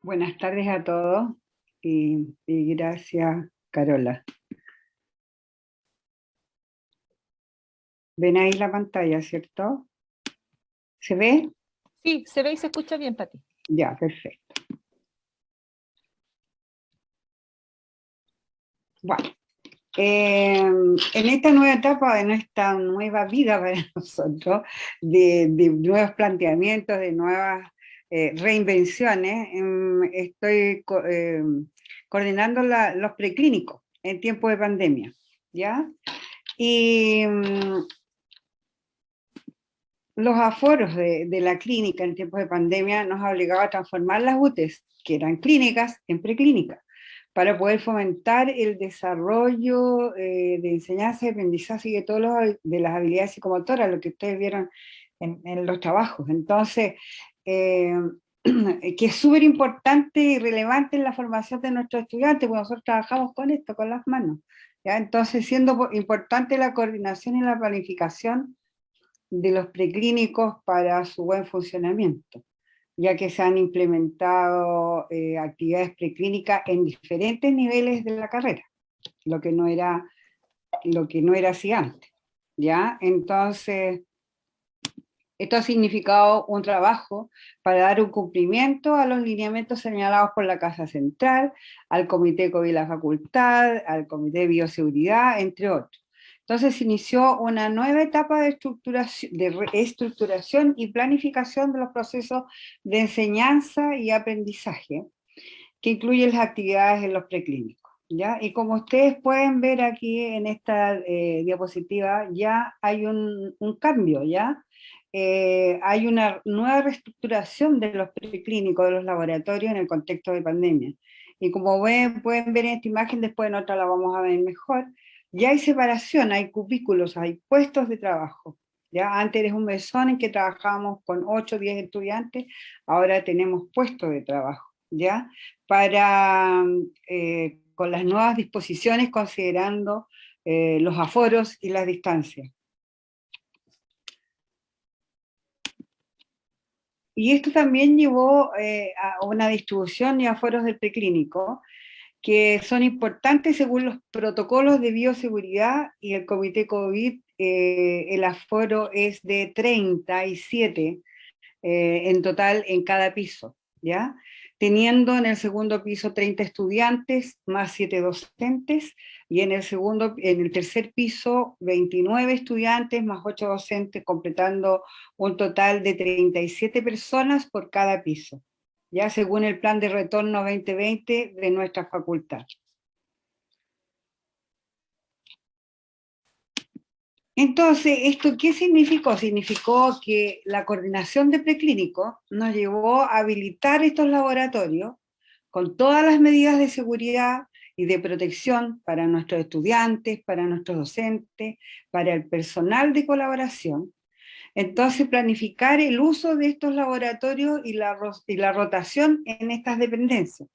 Buenas tardes a todos y gracias, Carola. Ven ahí la pantalla, ¿cierto? ¿Se ve? Sí, se ve y se escucha bien, Pati. Ya, perfecto. Bueno, en esta nueva etapa, en esta nueva vida para nosotros, de nuevos planteamientos, de nuevas reinvenciones, estoy coordinando los preclínicos en tiempo de pandemia, ¿ya? Y los aforos de la clínica en tiempos de pandemia nos ha obligado a transformar las UTEs, que eran clínicas, en preclínicas, para poder fomentar el desarrollo de enseñanza y aprendizaje de de las habilidades psicomotoras, lo que ustedes vieron en los trabajos. Entonces, que es súper importante y relevante en la formación de nuestros estudiantes, porque nosotros trabajamos con esto, con las manos, ¿ya? Entonces, siendo importante la coordinación y la planificación de los preclínicos para su buen funcionamiento, ya que se han implementado actividades preclínicas en diferentes niveles de la carrera, lo que no era así antes, ¿ya? Entonces, esto ha significado un trabajo para dar un cumplimiento a los lineamientos señalados por la Casa Central, al Comité COVID de la Facultad, al Comité de Bioseguridad, entre otros. Entonces se inició una nueva etapa de estructuración y planificación de los procesos de enseñanza y aprendizaje, que incluye las actividades en los preclínicos, ¿ya? Y como ustedes pueden ver aquí en esta diapositiva, ya hay un cambio, ¿ya? Hay una nueva reestructuración de los preclínicos, de los laboratorios en el contexto de pandemia. Y como pueden ver en esta imagen, después en otra la vamos a ver mejor, ya hay separación, hay cubículos, hay puestos de trabajo. ¿Ya? Antes era un mesón en que trabajábamos con 8 o 10 estudiantes, ahora tenemos puestos de trabajo, ¿ya? Para, con las nuevas disposiciones considerando los aforos y las distancias. Y esto también llevó a una distribución y aforos del preclínico, que son importantes según los protocolos de bioseguridad y el Comité COVID. El aforo es de 37 en total en cada piso, ¿ya? Teniendo en el segundo piso 30 estudiantes más 7 docentes, y en el tercer piso 29 estudiantes más 8 docentes, completando un total de 37 personas por cada piso, ya según el plan de retorno 2020 de nuestra facultad. Entonces, ¿esto qué significó? Significó que la coordinación de preclínicos nos llevó a habilitar estos laboratorios con todas las medidas de seguridad y de protección para nuestros estudiantes, para nuestros docentes, para el personal de colaboración. Entonces, planificar el uso de estos laboratorios y la rotación en estas dependencias,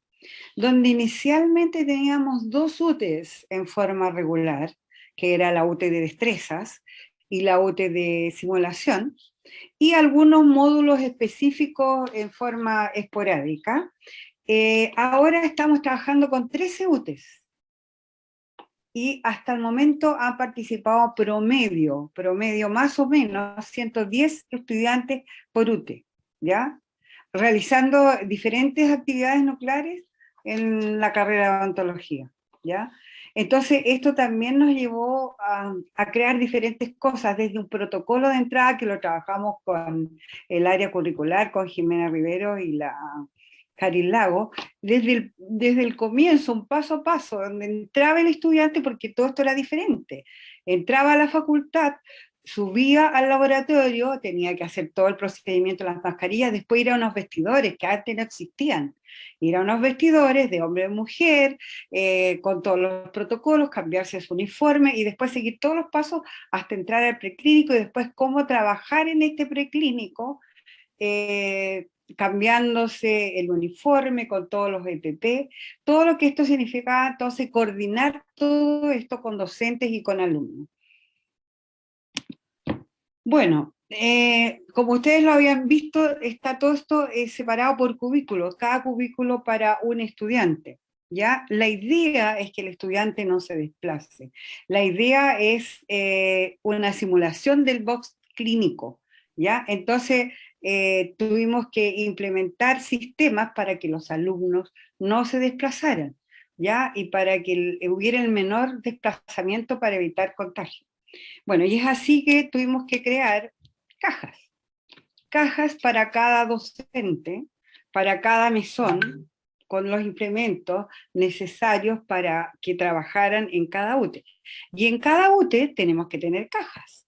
donde inicialmente teníamos 2 UTEs en forma regular, que era la UTE de destrezas y la UTE de simulación, y algunos módulos específicos en forma esporádica. Ahora estamos trabajando con 13 UTEs, y hasta el momento han participado promedio más o menos 110 estudiantes por UTE, ¿ya? Realizando diferentes actividades nucleares en la carrera de odontología, ¿ya? Entonces, esto también nos llevó a crear diferentes cosas, desde un protocolo de entrada que lo trabajamos con el área curricular, con Jimena Rivero y la Karin Lago, desde el comienzo, un paso a paso, donde entraba el estudiante, porque todo esto era diferente. Entraba a la facultad, subía al laboratorio, tenía que hacer todo el procedimiento de las mascarillas, después ir a unos vestidores que antes no existían, ir a unos vestidores de hombre y mujer, con todos los protocolos, cambiarse su uniforme y después seguir todos los pasos hasta entrar al preclínico, y después cómo trabajar en este preclínico, cambiándose el uniforme con todos los EPP, todo lo que esto significa. Entonces coordinar todo esto con docentes y con alumnos. Bueno, Como ustedes lo habían visto, está todo esto separado por cubículos, cada cubículo para un estudiante. ¿Ya? La idea es que el estudiante no se desplace. La idea es una simulación del box clínico. ¿Ya? Entonces, tuvimos que implementar sistemas para que los alumnos no se desplazaran. ¿Ya? Y para que hubiera el menor desplazamiento para evitar contagio. Bueno, y es así que tuvimos que crear cajas, cajas para cada docente, para cada mesón, con los implementos necesarios para que trabajaran en cada UTE. Y en cada UTE tenemos que tener cajas.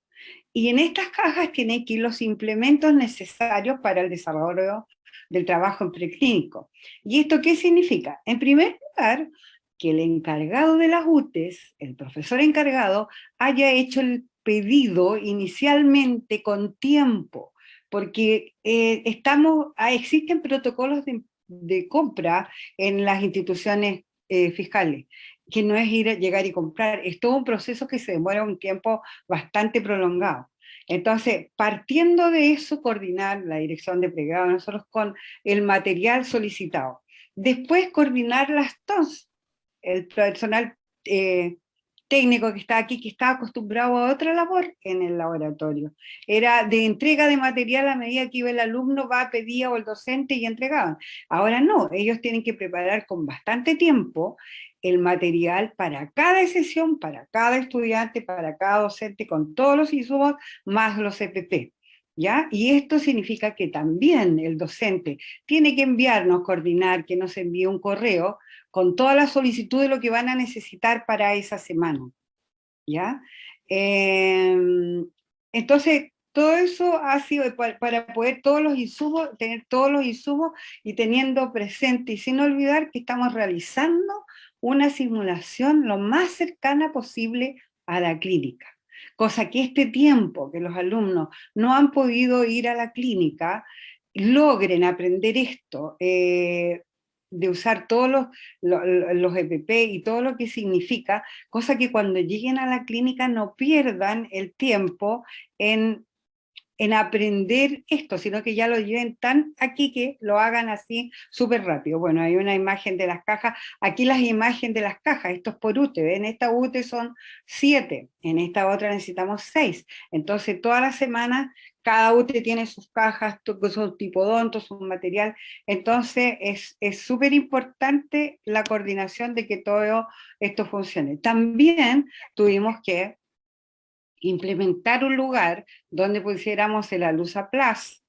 Y en estas cajas tienen que ir los implementos necesarios para el desarrollo del trabajo en preclínico. ¿Y esto qué significa? En primer lugar, que el encargado de las UTES, el profesor encargado, haya hecho el pedido inicialmente con tiempo, porque existen protocolos de compra en las instituciones fiscales, que no es llegar y comprar, es todo un proceso que se demora un tiempo bastante prolongado. Entonces, partiendo de eso, coordinar la dirección de pregrado, nosotros con el material solicitado. Después, coordinar las TOS, el personal técnico que está aquí, que está acostumbrado a otra labor en el laboratorio. Era de entrega de material a medida que iba el alumno, va, pedía o el docente y entregaban. Ahora no, ellos tienen que preparar con bastante tiempo el material para cada sesión, para cada estudiante, para cada docente, con todos los insumos, más los EPP. ¿Ya? Y esto significa que también el docente tiene que enviarnos, coordinar, que nos envíe un correo con toda la solicitud de lo que van a necesitar para esa semana. ¿Ya? Eh, entonces, todo eso ha sido para poder todos los insumos, tener todos los insumos y teniendo presente y sin olvidar que estamos realizando una simulación lo más cercana posible a la clínica. Cosa que este tiempo que los alumnos no han podido ir a la clínica, logren aprender esto, de usar todos los EPP y todo lo que significa, cosa que cuando lleguen a la clínica no pierdan el tiempo en aprender esto, sino que ya lo lleven tan aquí que lo hagan así súper rápido. Bueno, hay una imagen de las cajas, aquí las imágenes de las cajas, esto es por UTE, en esta UTE son 7, en esta otra necesitamos 6, entonces todas las semanas cada UTE tiene sus cajas, son tipodontos, su material, entonces es súper importante la coordinación de que todo esto funcione. También tuvimos que implementar un lugar donde pusiéramos el Alusa Plus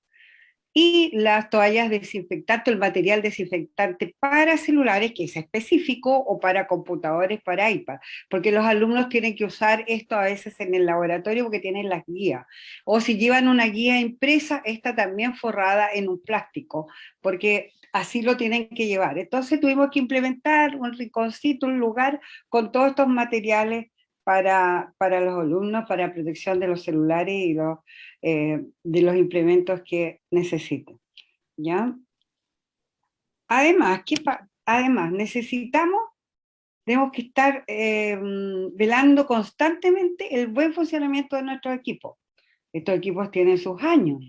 y las toallas desinfectantes, el material desinfectante para celulares, que es específico, o para computadores, para iPad, porque los alumnos tienen que usar esto a veces en el laboratorio porque tienen las guías, o si llevan una guía impresa, esta también forrada en un plástico, porque así lo tienen que llevar. Entonces tuvimos que implementar un rinconcito, un lugar con todos estos materiales para los alumnos, para protección de los celulares y de los implementos que necesiten. ¿Ya? Además, además tenemos que estar velando constantemente el buen funcionamiento de nuestros equipos. Estos equipos tienen sus años.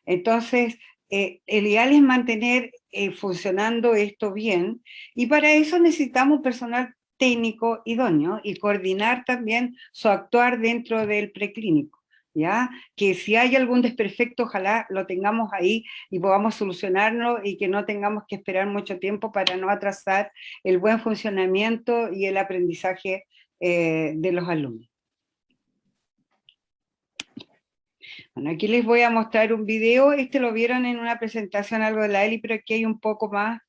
Entonces, el ideal es mantener funcionando esto bien, y para eso necesitamos personal técnico idóneo y coordinar también su actuar dentro del preclínico, ¿ya? Que si hay algún desperfecto, ojalá lo tengamos ahí y podamos solucionarlo y que no tengamos que esperar mucho tiempo para no atrasar el buen funcionamiento y el aprendizaje de los alumnos. Bueno, aquí les voy a mostrar un video, este lo vieron en una presentación algo de la Eli, pero aquí hay un poco más.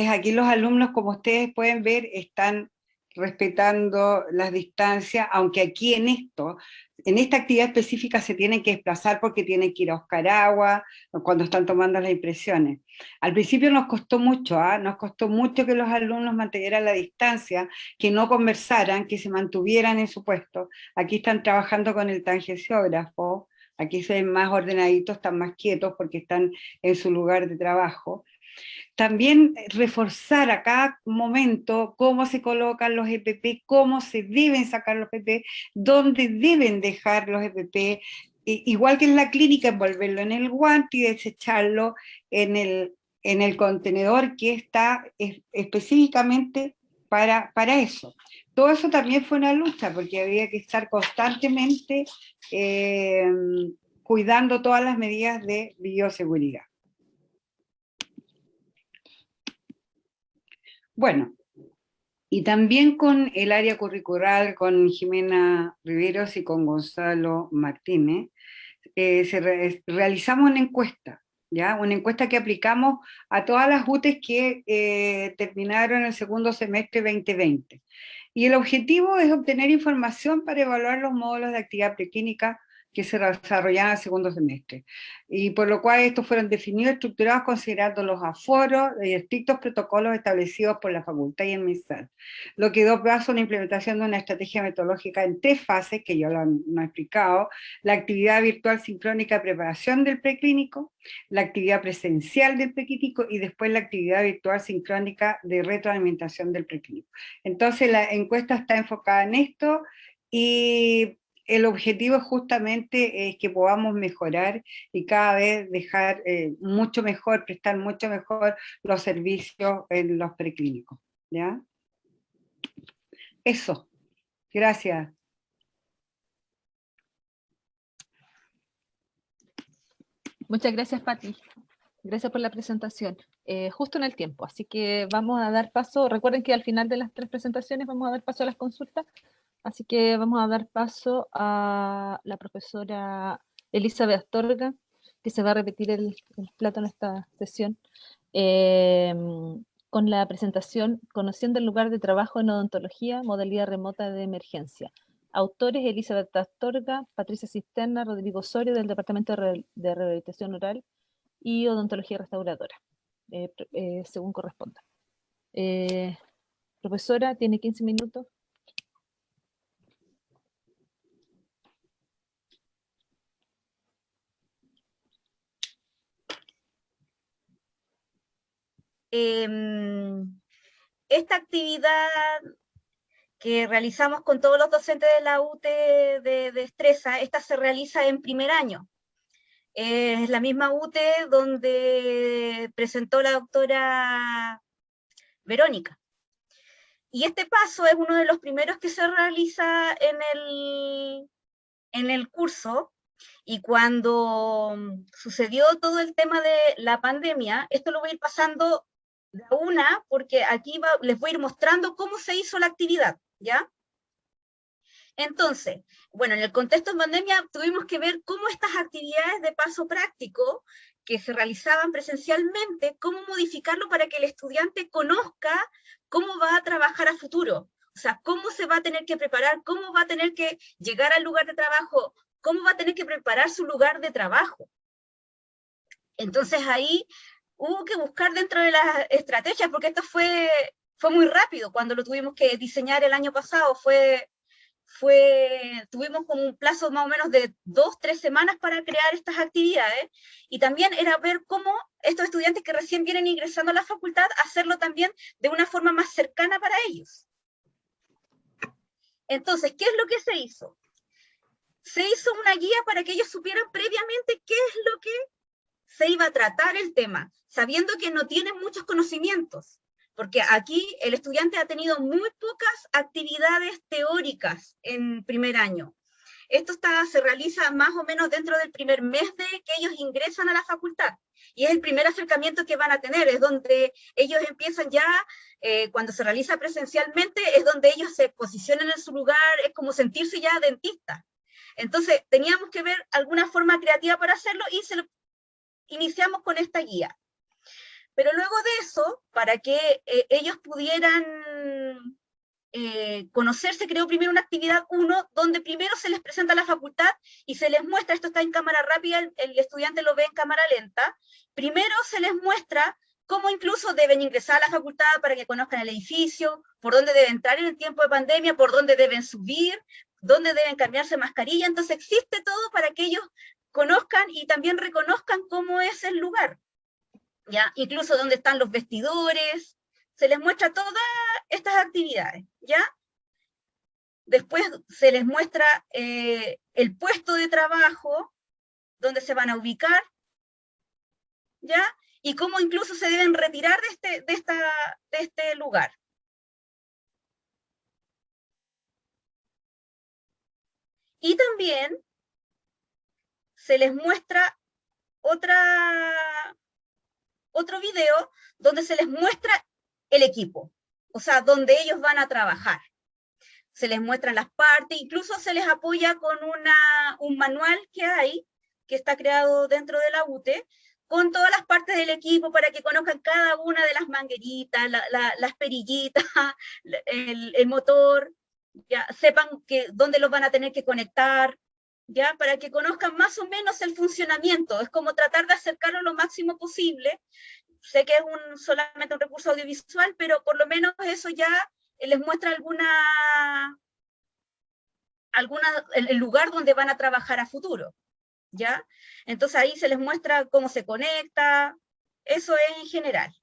Aquí los alumnos, como ustedes pueden ver, están respetando las distancias, aunque aquí en esta actividad específica se tienen que desplazar porque tienen que ir a buscar agua cuando están tomando las impresiones. Al principio nos costó mucho, nos costó mucho que los alumnos mantuvieran la distancia, que no conversaran, que se mantuvieran en su puesto. Aquí están trabajando con el tangenciógrafo Aquí se ven más ordenaditos, están más quietos porque están en su lugar de trabajo. También reforzar a cada momento cómo se colocan los EPP, cómo se deben sacar los EPP, dónde deben dejar los EPP, igual que en la clínica, envolverlo en el guante y desecharlo en el contenedor que está específicamente para eso. Todo eso también fue una lucha, porque había que estar constantemente cuidando todas las medidas de bioseguridad. Bueno, y también con el área curricular, con Jimena Riveros y con Gonzalo Martínez, realizamos una encuesta, ¿ya? Una encuesta que aplicamos a todas las UTES que terminaron el segundo semestre 2020. Y el objetivo es obtener información para evaluar los módulos de actividad preclínica que se desarrollaban el segundo semestre. Y por lo cual estos fueron definidos y estructurados considerando los aforos y estrictos protocolos establecidos por la facultad y el MinSal. Lo que dio paso a una implementación de una estrategia metodológica en 3 fases, que yo no he explicado: la actividad virtual sincrónica de preparación del preclínico, la actividad presencial del preclínico y después la actividad virtual sincrónica de retroalimentación del preclínico. Entonces la encuesta está enfocada en esto y el objetivo es justamente que podamos mejorar y cada vez dejar mucho mejor, prestar mucho mejor los servicios en los preclínicos, ¿ya? Eso, gracias. Muchas gracias, Pati. Gracias por la presentación. Justo en el tiempo, así que vamos a dar paso. Recuerden que al final de las 3 presentaciones vamos a dar paso a las consultas, así que vamos a dar paso a la profesora Elizabeth Astorga, que se va a repetir el plato en esta sesión, con la presentación Conociendo el lugar de trabajo en odontología, modalidad remota de emergencia. Autores: Elizabeth Astorga, Patricia Cisterna, Rodrigo Osorio del Departamento de Rehabilitación Oral y Odontología Restauradora, según corresponda. Profesora, tiene 15 minutos. Esta actividad que realizamos con todos los docentes de la UTE de destreza, esta se realiza en primer año. Es la misma UTE donde presentó la doctora Verónica. Y este paso es uno de los primeros que se realiza en el curso, y cuando sucedió todo el tema de la pandemia, esto lo voy a ir pasando de a una, porque aquí les voy a ir mostrando cómo se hizo la actividad, ¿ya? Entonces, bueno, en el contexto de pandemia tuvimos que ver cómo estas actividades de paso práctico que se realizaban presencialmente, cómo modificarlo para que el estudiante conozca cómo va a trabajar a futuro. O sea, cómo se va a tener que preparar, cómo va a tener que llegar al lugar de trabajo, cómo va a tener que preparar su lugar de trabajo. Entonces ahí hubo que buscar dentro de las estrategias, porque esto fue muy rápido. Cuando lo tuvimos que diseñar el año pasado, tuvimos como un plazo más o menos de 2-3 semanas para crear estas actividades, y también era ver cómo estos estudiantes que recién vienen ingresando a la facultad, hacerlo también de una forma más cercana para ellos. Entonces, ¿qué es lo que se hizo? Se hizo una guía para que ellos supieran previamente qué es lo que se iba a tratar el tema, sabiendo que no tienen muchos conocimientos, porque aquí el estudiante ha tenido muy pocas actividades teóricas en primer año. Esto se realiza más o menos dentro del primer mes de que ellos ingresan a la facultad, y es el primer acercamiento que van a tener, es donde ellos empiezan ya, cuando se realiza presencialmente, es donde ellos se posicionan en su lugar, es como sentirse ya dentistas. Entonces teníamos que ver alguna forma creativa para hacerlo, y iniciamos con esta guía. Pero luego de eso, para que ellos pudieran conocerse, creó primero una actividad 1, donde primero se les presenta la facultad y se les muestra, esto está en cámara rápida, el estudiante lo ve en cámara lenta, primero se les muestra cómo incluso deben ingresar a la facultad para que conozcan el edificio, por dónde deben entrar en el tiempo de pandemia, por dónde deben subir, dónde deben cambiarse mascarilla. Entonces existe todo para que ellos conozcan y también reconozcan cómo es el lugar, ¿ya? Incluso dónde están los vestidores, se les muestra todas estas actividades, ¿ya? Después se les muestra el puesto de trabajo, dónde se van a ubicar, ¿ya? Y cómo incluso se deben retirar de este lugar. Y también se les muestra otro video donde se les muestra el equipo, o sea, donde ellos van a trabajar. Se les muestran las partes, incluso se les apoya con un manual que hay, que está creado dentro de la UTE, con todas las partes del equipo para que conozcan cada una de las mangueritas, las perillitas, el motor, ya sepan dónde los van a tener que conectar, ya para que conozcan más o menos el funcionamiento. Es como tratar de acercarlo lo máximo posible. Sé que es solamente un recurso audiovisual, pero por lo menos eso ya les muestra el lugar donde van a trabajar a futuro, ¿ya? Entonces ahí se les muestra cómo se conecta, eso es en general.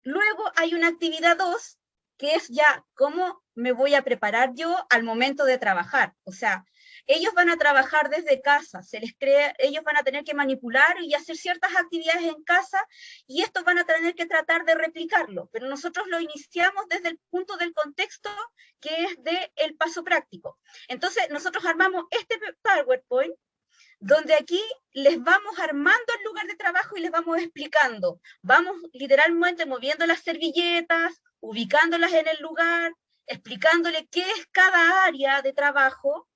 Luego hay una actividad 2, que es ya cómo me voy a preparar yo al momento de trabajar. O sea, ellos van a trabajar desde casa, ellos van a tener que manipular y hacer ciertas actividades en casa, y estos van a tener que tratar de replicarlo, pero nosotros lo iniciamos desde el punto del contexto, que es del paso práctico. Entonces, nosotros armamos este PowerPoint, donde aquí les vamos armando el lugar de trabajo y les vamos explicando. Vamos literalmente moviendo las servilletas, ubicándolas en el lugar, explicándole qué es cada área de trabajo,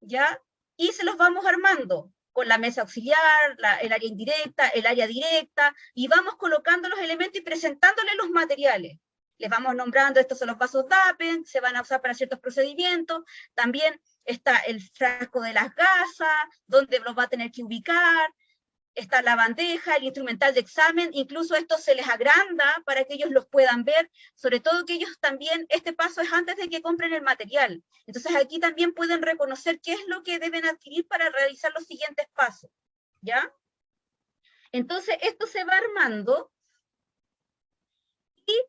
¿ya? Y se los vamos armando con la mesa auxiliar, el área indirecta, el área directa, y vamos colocando los elementos y presentándoles los materiales. Les vamos nombrando, estos son los vasos DAPEN, se van a usar para ciertos procedimientos. También está el frasco de las gasas, donde los va a tener que ubicar. Está la bandeja, el instrumental de examen, incluso esto se les agranda para que ellos los puedan ver, sobre todo que ellos también, este paso es antes de que compren el material. Entonces aquí también pueden reconocer qué es lo que deben adquirir para realizar los siguientes pasos, ¿ya? Entonces esto se va armando, y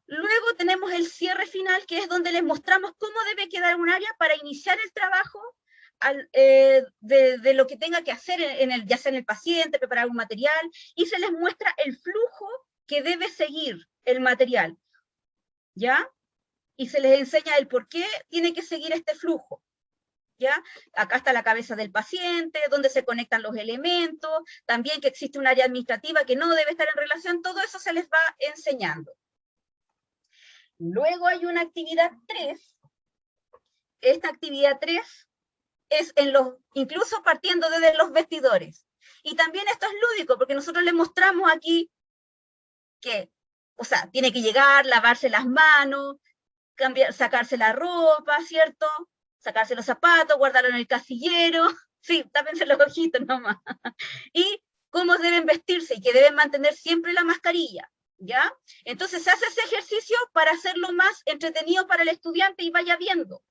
luego tenemos el cierre final, que es donde les mostramos cómo debe quedar un área para iniciar el trabajo de lo que tenga que hacer, ya sea en el paciente, preparar un material, y se les muestra el flujo que debe seguir el material, ¿ya? Y se les enseña el por qué tiene que seguir este flujo, ¿ya? Acá está la cabeza del paciente, donde se conectan los elementos, también que existe un área administrativa que no debe estar en relación, todo eso se les va enseñando. Luego hay una actividad 3, esta actividad 3 es incluso partiendo desde los vestidores. Y también esto es lúdico, porque nosotros les mostramos aquí que, o sea, tiene que llegar, lavarse las manos, sacarse la ropa, ¿cierto? Sacarse los zapatos, guardarlo en el casillero, sí, tápense los ojitos nomás. Y cómo deben vestirse, y que deben mantener siempre la mascarilla, ¿ya? Entonces se hace ese ejercicio para hacerlo más entretenido para el estudiante y vaya viendo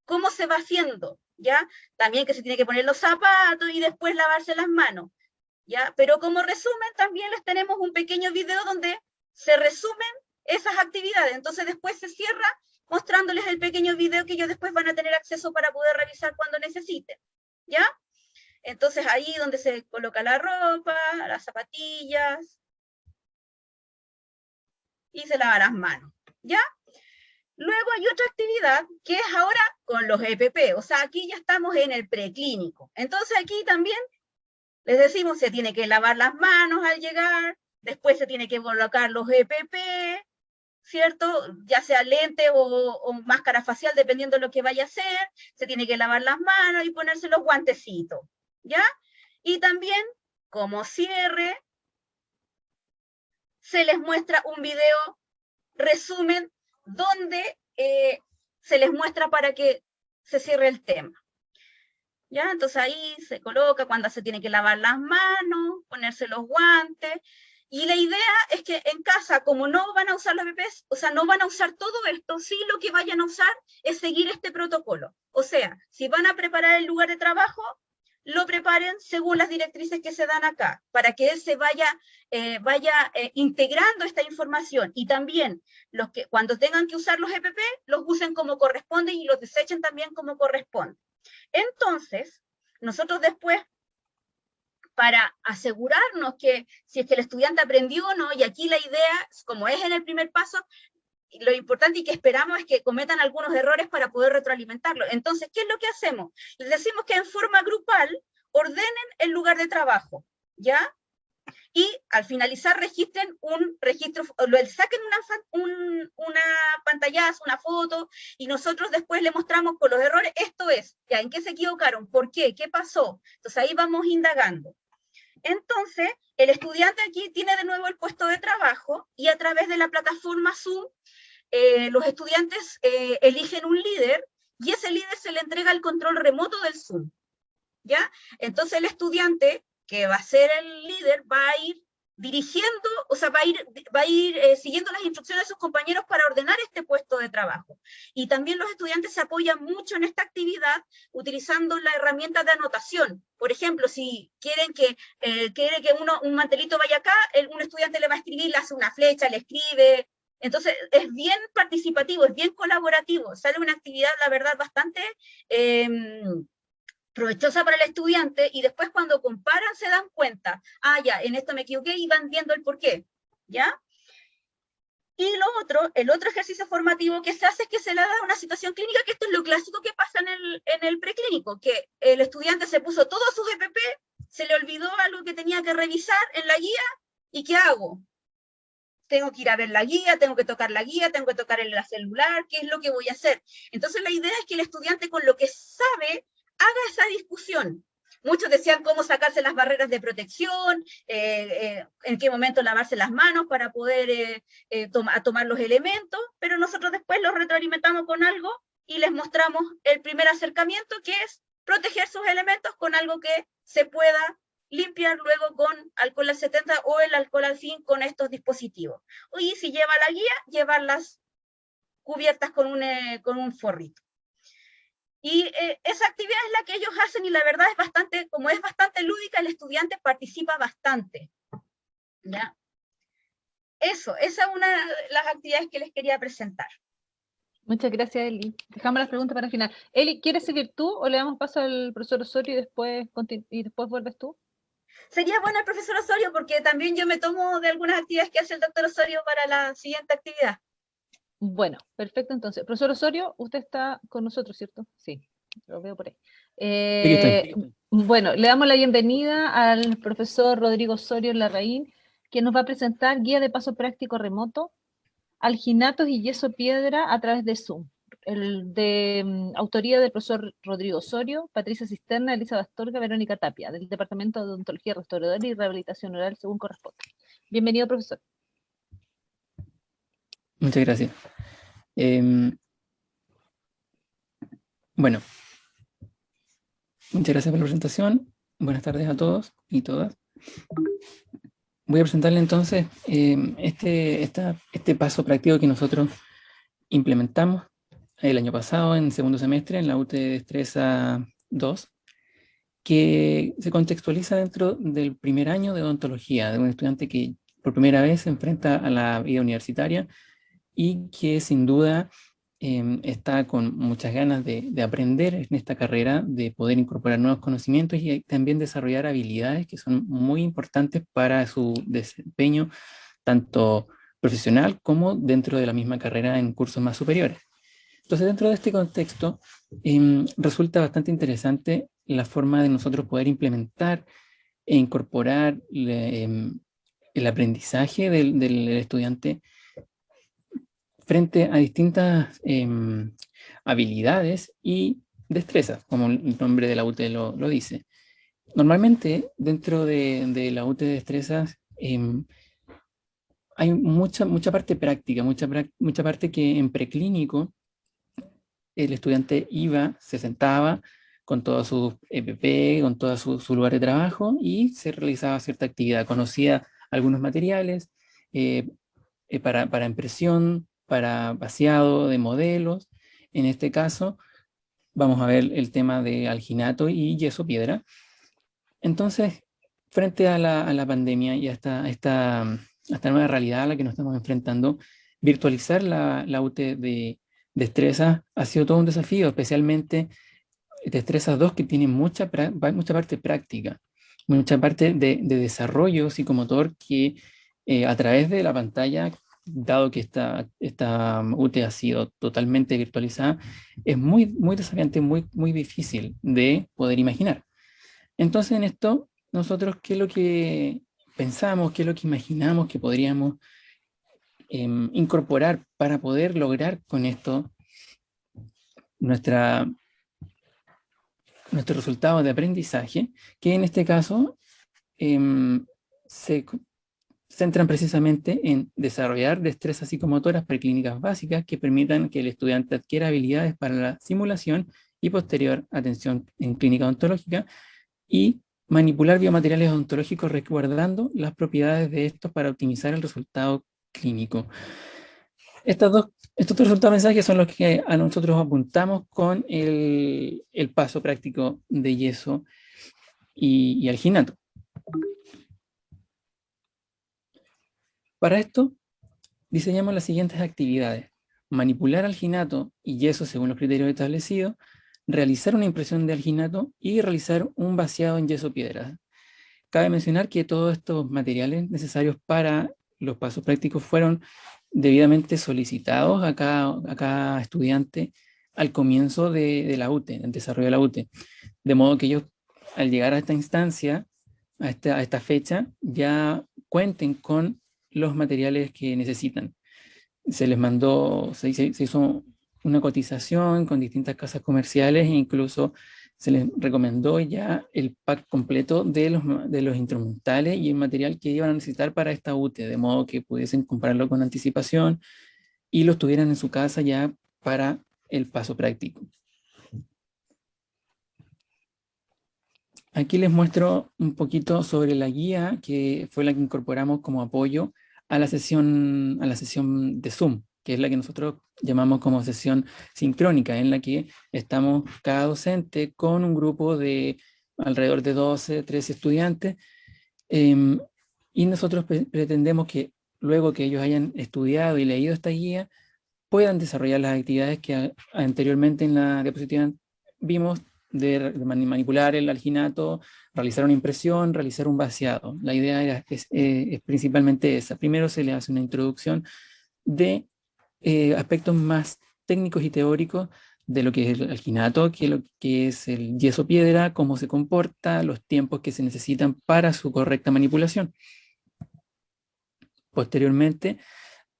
cómo se va haciendo, ¿ya? También que se tiene que poner los zapatos y después lavarse las manos, ¿ya? Pero como resumen también les tenemos un pequeño video donde se resumen esas actividades, entonces después se cierra mostrándoles el pequeño video que ellos después van a tener acceso para poder revisar cuando necesiten, ¿ya? Entonces ahí donde se coloca la ropa, las zapatillas, y se lava las manos, ¿ya? Luego hay otra actividad que es ahora con los EPP, o sea, aquí ya estamos en el preclínico. Entonces aquí también les decimos, se tiene que lavar las manos al llegar, después se tiene que colocar los EPP, ¿cierto? Ya sea lente o máscara facial, dependiendo de lo que vaya a hacer, se tiene que lavar las manos y ponerse los guantecitos, ¿ya? Y también, como cierre, se les muestra un video resumen donde se les muestra para que se cierre el tema. ¿Ya? Entonces ahí se coloca cuando se tiene que lavar las manos, ponerse los guantes, Y la idea es que en casa, como no van a usar los EPPs, o sea, no van a usar todo esto, sí lo que vayan a usar es seguir este protocolo. O sea, si van a preparar el lugar de trabajo, lo preparen según las directrices que se dan acá, para que él se vaya integrando esta información. Y también, los que cuando tengan que usar los EPP, los usen como corresponde y los desechen también como corresponde. Entonces, nosotros después, para asegurarnos que si es que el estudiante aprendió o no, y aquí la idea, como es en el primer paso, lo importante y que esperamos es que cometan algunos errores para poder retroalimentarlo. Entonces, ¿qué es lo que hacemos? Les decimos que en forma grupal ordenen el lugar de trabajo, ¿ya? Y al finalizar registren un registro, saquen una pantallazo, una foto, y nosotros después le mostramos con los errores, esto es, ya, ¿en qué se equivocaron? ¿Por qué? ¿Qué pasó? Entonces ahí vamos indagando. Entonces, el estudiante aquí tiene de nuevo el puesto de trabajo, y a través de la plataforma Zoom, los estudiantes eligen un líder, y ese líder se le entrega el control remoto del Zoom, ¿ya? Entonces el estudiante, que va a ser el líder, va a ir dirigiendo, o sea, va a ir siguiendo las instrucciones de sus compañeros para ordenar este puesto de trabajo. Y también los estudiantes se apoyan mucho en esta actividad utilizando la herramienta de anotación. Por ejemplo, si quieren que un mantelito vaya acá, un estudiante le va a escribir, le hace una flecha, le escribe. Entonces, es bien participativo, es bien colaborativo. Sale una actividad, la verdad, bastante provechosa para el estudiante, y después cuando comparan se dan cuenta, ya, en esto me equivoqué, y van viendo el porqué, ¿ya? Y el otro ejercicio formativo que se hace es que se le da una situación clínica, que esto es lo clásico que pasa en el preclínico, que el estudiante se puso todos sus EPP, se le olvidó algo que tenía que revisar en la guía, ¿y qué hago? Tengo que ir a ver la guía, tengo que tocar la guía, tengo que tocar el celular, ¿qué es lo que voy a hacer? Entonces la idea es que el estudiante con lo que sabe haga esa discusión. Muchos decían cómo sacarse las barreras de protección, en qué momento lavarse las manos para poder tomar los elementos, pero nosotros después los retroalimentamos con algo y les mostramos el primer acercamiento, que es proteger sus elementos con algo que se pueda limpiar luego con alcohol al 70 o el alcohol al fin con estos dispositivos. Y si lleva la guía, llevarlas cubiertas con un forrito. Y esa actividad es la que ellos hacen, y la verdad es bastante, como es bastante lúdica, el estudiante participa bastante, ¿ya? Esa es una de las actividades que les quería presentar. Muchas gracias, Eli. Dejamos las preguntas para el final. Eli, ¿quieres seguir tú o le damos paso al profesor Osorio y después vuelves tú? Sería bueno el profesor Osorio, porque también yo me tomo de algunas actividades que hace el doctor Osorio para la siguiente actividad. Bueno, perfecto. Entonces, profesor Osorio, usted está con nosotros, ¿cierto? Sí, lo veo por ahí. Bueno, le damos la bienvenida al profesor Rodrigo Osorio Larraín, que nos va a presentar guía de paso práctico remoto, alginatos y yeso piedra a través de Zoom. Autoría del profesor Rodrigo Osorio, Patricia Cisterna, Elisa Bastorga, Verónica Tapia, del Departamento de Odontología Restauradora y Rehabilitación Oral, según corresponde. Bienvenido, profesor. Muchas gracias. Bueno, muchas gracias por la presentación. Buenas tardes a todos y todas. Voy a presentarle entonces este paso práctico que nosotros implementamos el año pasado en segundo semestre en la UT Destreza 2, que se contextualiza dentro del primer año de odontología, de un estudiante que por primera vez se enfrenta a la vida universitaria y que sin duda está con muchas ganas de aprender en esta carrera, de poder incorporar nuevos conocimientos y también desarrollar habilidades que son muy importantes para su desempeño, tanto profesional como dentro de la misma carrera en cursos más superiores. Entonces, dentro de este contexto, resulta bastante interesante la forma de nosotros poder implementar e incorporar el aprendizaje del estudiante frente a distintas habilidades y destrezas, como el nombre de la UT lo dice. Normalmente, dentro de la UT de destrezas, hay mucha parte práctica, mucha parte que en preclínico el estudiante se sentaba con todos sus EPP, con todo su lugar de trabajo y se realizaba cierta actividad, conocía algunos materiales, para impresión, para vaciado de modelos. En este caso, vamos a ver el tema de alginato y yeso piedra. Entonces, frente a la pandemia y a esta nueva realidad a la que nos estamos enfrentando, virtualizar la UT de destrezas ha sido todo un desafío, especialmente destrezas 2 que tienen mucha parte práctica, mucha parte de desarrollo psicomotor que a través de la pantalla, dado que esta UT ha sido totalmente virtualizada, es muy desafiante, muy difícil de poder imaginar. Entonces en esto, nosotros, ¿qué es lo que pensamos, qué es lo que imaginamos que podríamos incorporar para poder lograr con esto nuestro resultado de aprendizaje, que en este caso se centran precisamente en desarrollar destrezas psicomotoras preclínicas básicas que permitan que el estudiante adquiera habilidades para la simulación y posterior atención en clínica odontológica, y manipular biomateriales odontológicos resguardando las propiedades de estos para optimizar el resultado clínico. Estos dos resultados de mensaje son los que a nosotros apuntamos con el paso práctico de yeso y alginato. Para esto, diseñamos las siguientes actividades: manipular alginato y yeso según los criterios establecidos, realizar una impresión de alginato y realizar un vaciado en yeso piedra. Cabe mencionar que todos estos materiales necesarios para los pasos prácticos fueron debidamente solicitados a cada estudiante al comienzo de la UTE, el desarrollo de la UTE. De modo que ellos, al llegar a esta instancia, a esta fecha, ya cuenten con los materiales que necesitan. Se les mandó, se hizo una cotización con distintas casas comerciales e incluso se les recomendó ya el pack completo de los instrumentales y el material que iban a necesitar para esta UTE, de modo que pudiesen comprarlo con anticipación y los tuvieran en su casa ya para el paso práctico. Aquí les muestro un poquito sobre la guía que fue la que incorporamos como apoyo a la sesión de Zoom, que es la que nosotros llamamos como sesión sincrónica, en la que estamos cada docente con un grupo de alrededor de 12, 13 estudiantes, y nosotros pretendemos que luego que ellos hayan estudiado y leído esta guía, puedan desarrollar las actividades que anteriormente en la diapositiva vimos, de manipular el alginato, realizar una impresión, realizar un vaciado. La idea es principalmente esa. Primero se le hace una introducción de aspectos más técnicos y teóricos de lo que es el alginato, lo que es el yeso piedra, cómo se comporta, los tiempos que se necesitan para su correcta manipulación. Posteriormente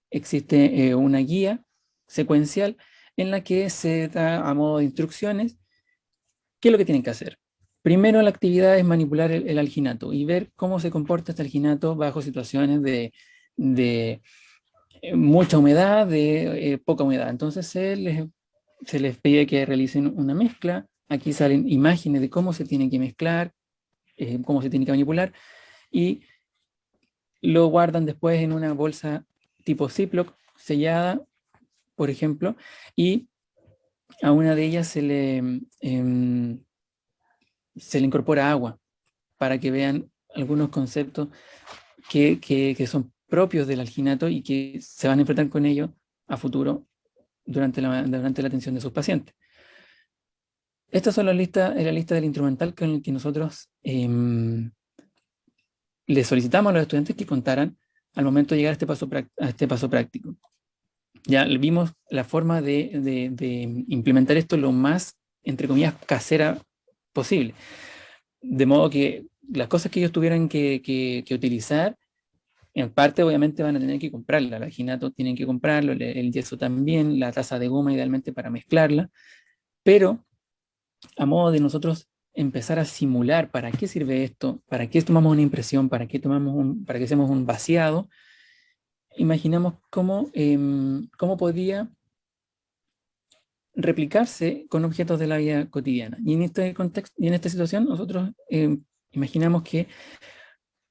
existe una guía secuencial en la que se da a modo de instrucciones qué es lo que tienen que hacer. Primero, la actividad es manipular el alginato y ver cómo se comporta este alginato bajo situaciones de mucha humedad, de poca humedad. Entonces se les pide que realicen una mezcla. Aquí salen imágenes de cómo se tiene que mezclar, cómo se tiene que manipular, y lo guardan después en una bolsa tipo Ziploc sellada, por ejemplo, y a una de ellas se le incorpora agua para que vean algunos conceptos que son propios del alginato y que se van a enfrentar con ellos a futuro durante la atención de sus pacientes. Estas son la lista del instrumental con el que nosotros les solicitamos a los estudiantes que contaran al momento de llegar a este paso práctico. Ya vimos la forma de implementar esto lo más, entre comillas, casera posible. De modo que las cosas que ellos tuvieran que utilizar, en parte obviamente van a tener que comprarla. El alginato tienen que comprarlo, el yeso también, la taza de goma idealmente para mezclarla, pero a modo de nosotros empezar a simular para qué sirve esto, para qué tomamos una impresión, para qué hacemos un vaciado, imaginamos cómo podría replicarse con objetos de la vida cotidiana. Y en este contexto, y en esta situación, nosotros imaginamos que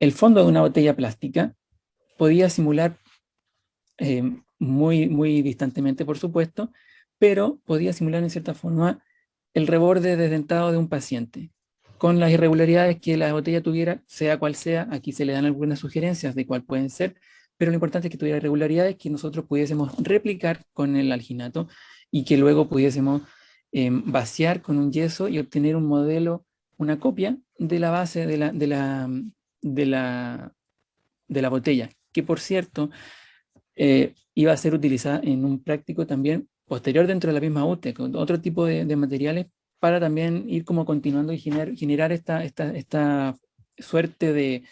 el fondo de una botella plástica podía simular, muy distantemente por supuesto, pero podía simular en cierta forma el reborde desdentado de un paciente, con las irregularidades que la botella tuviera, sea cual sea. Aquí se le dan algunas sugerencias de cuál pueden ser, pero lo importante es que tuviera irregularidades que nosotros pudiésemos replicar con el alginato y que luego pudiésemos vaciar con un yeso y obtener un modelo, una copia de la base de la botella, que por cierto iba a ser utilizada en un práctico también posterior dentro de la misma UTE, con otro tipo de materiales, para también ir como continuando y generar esta suerte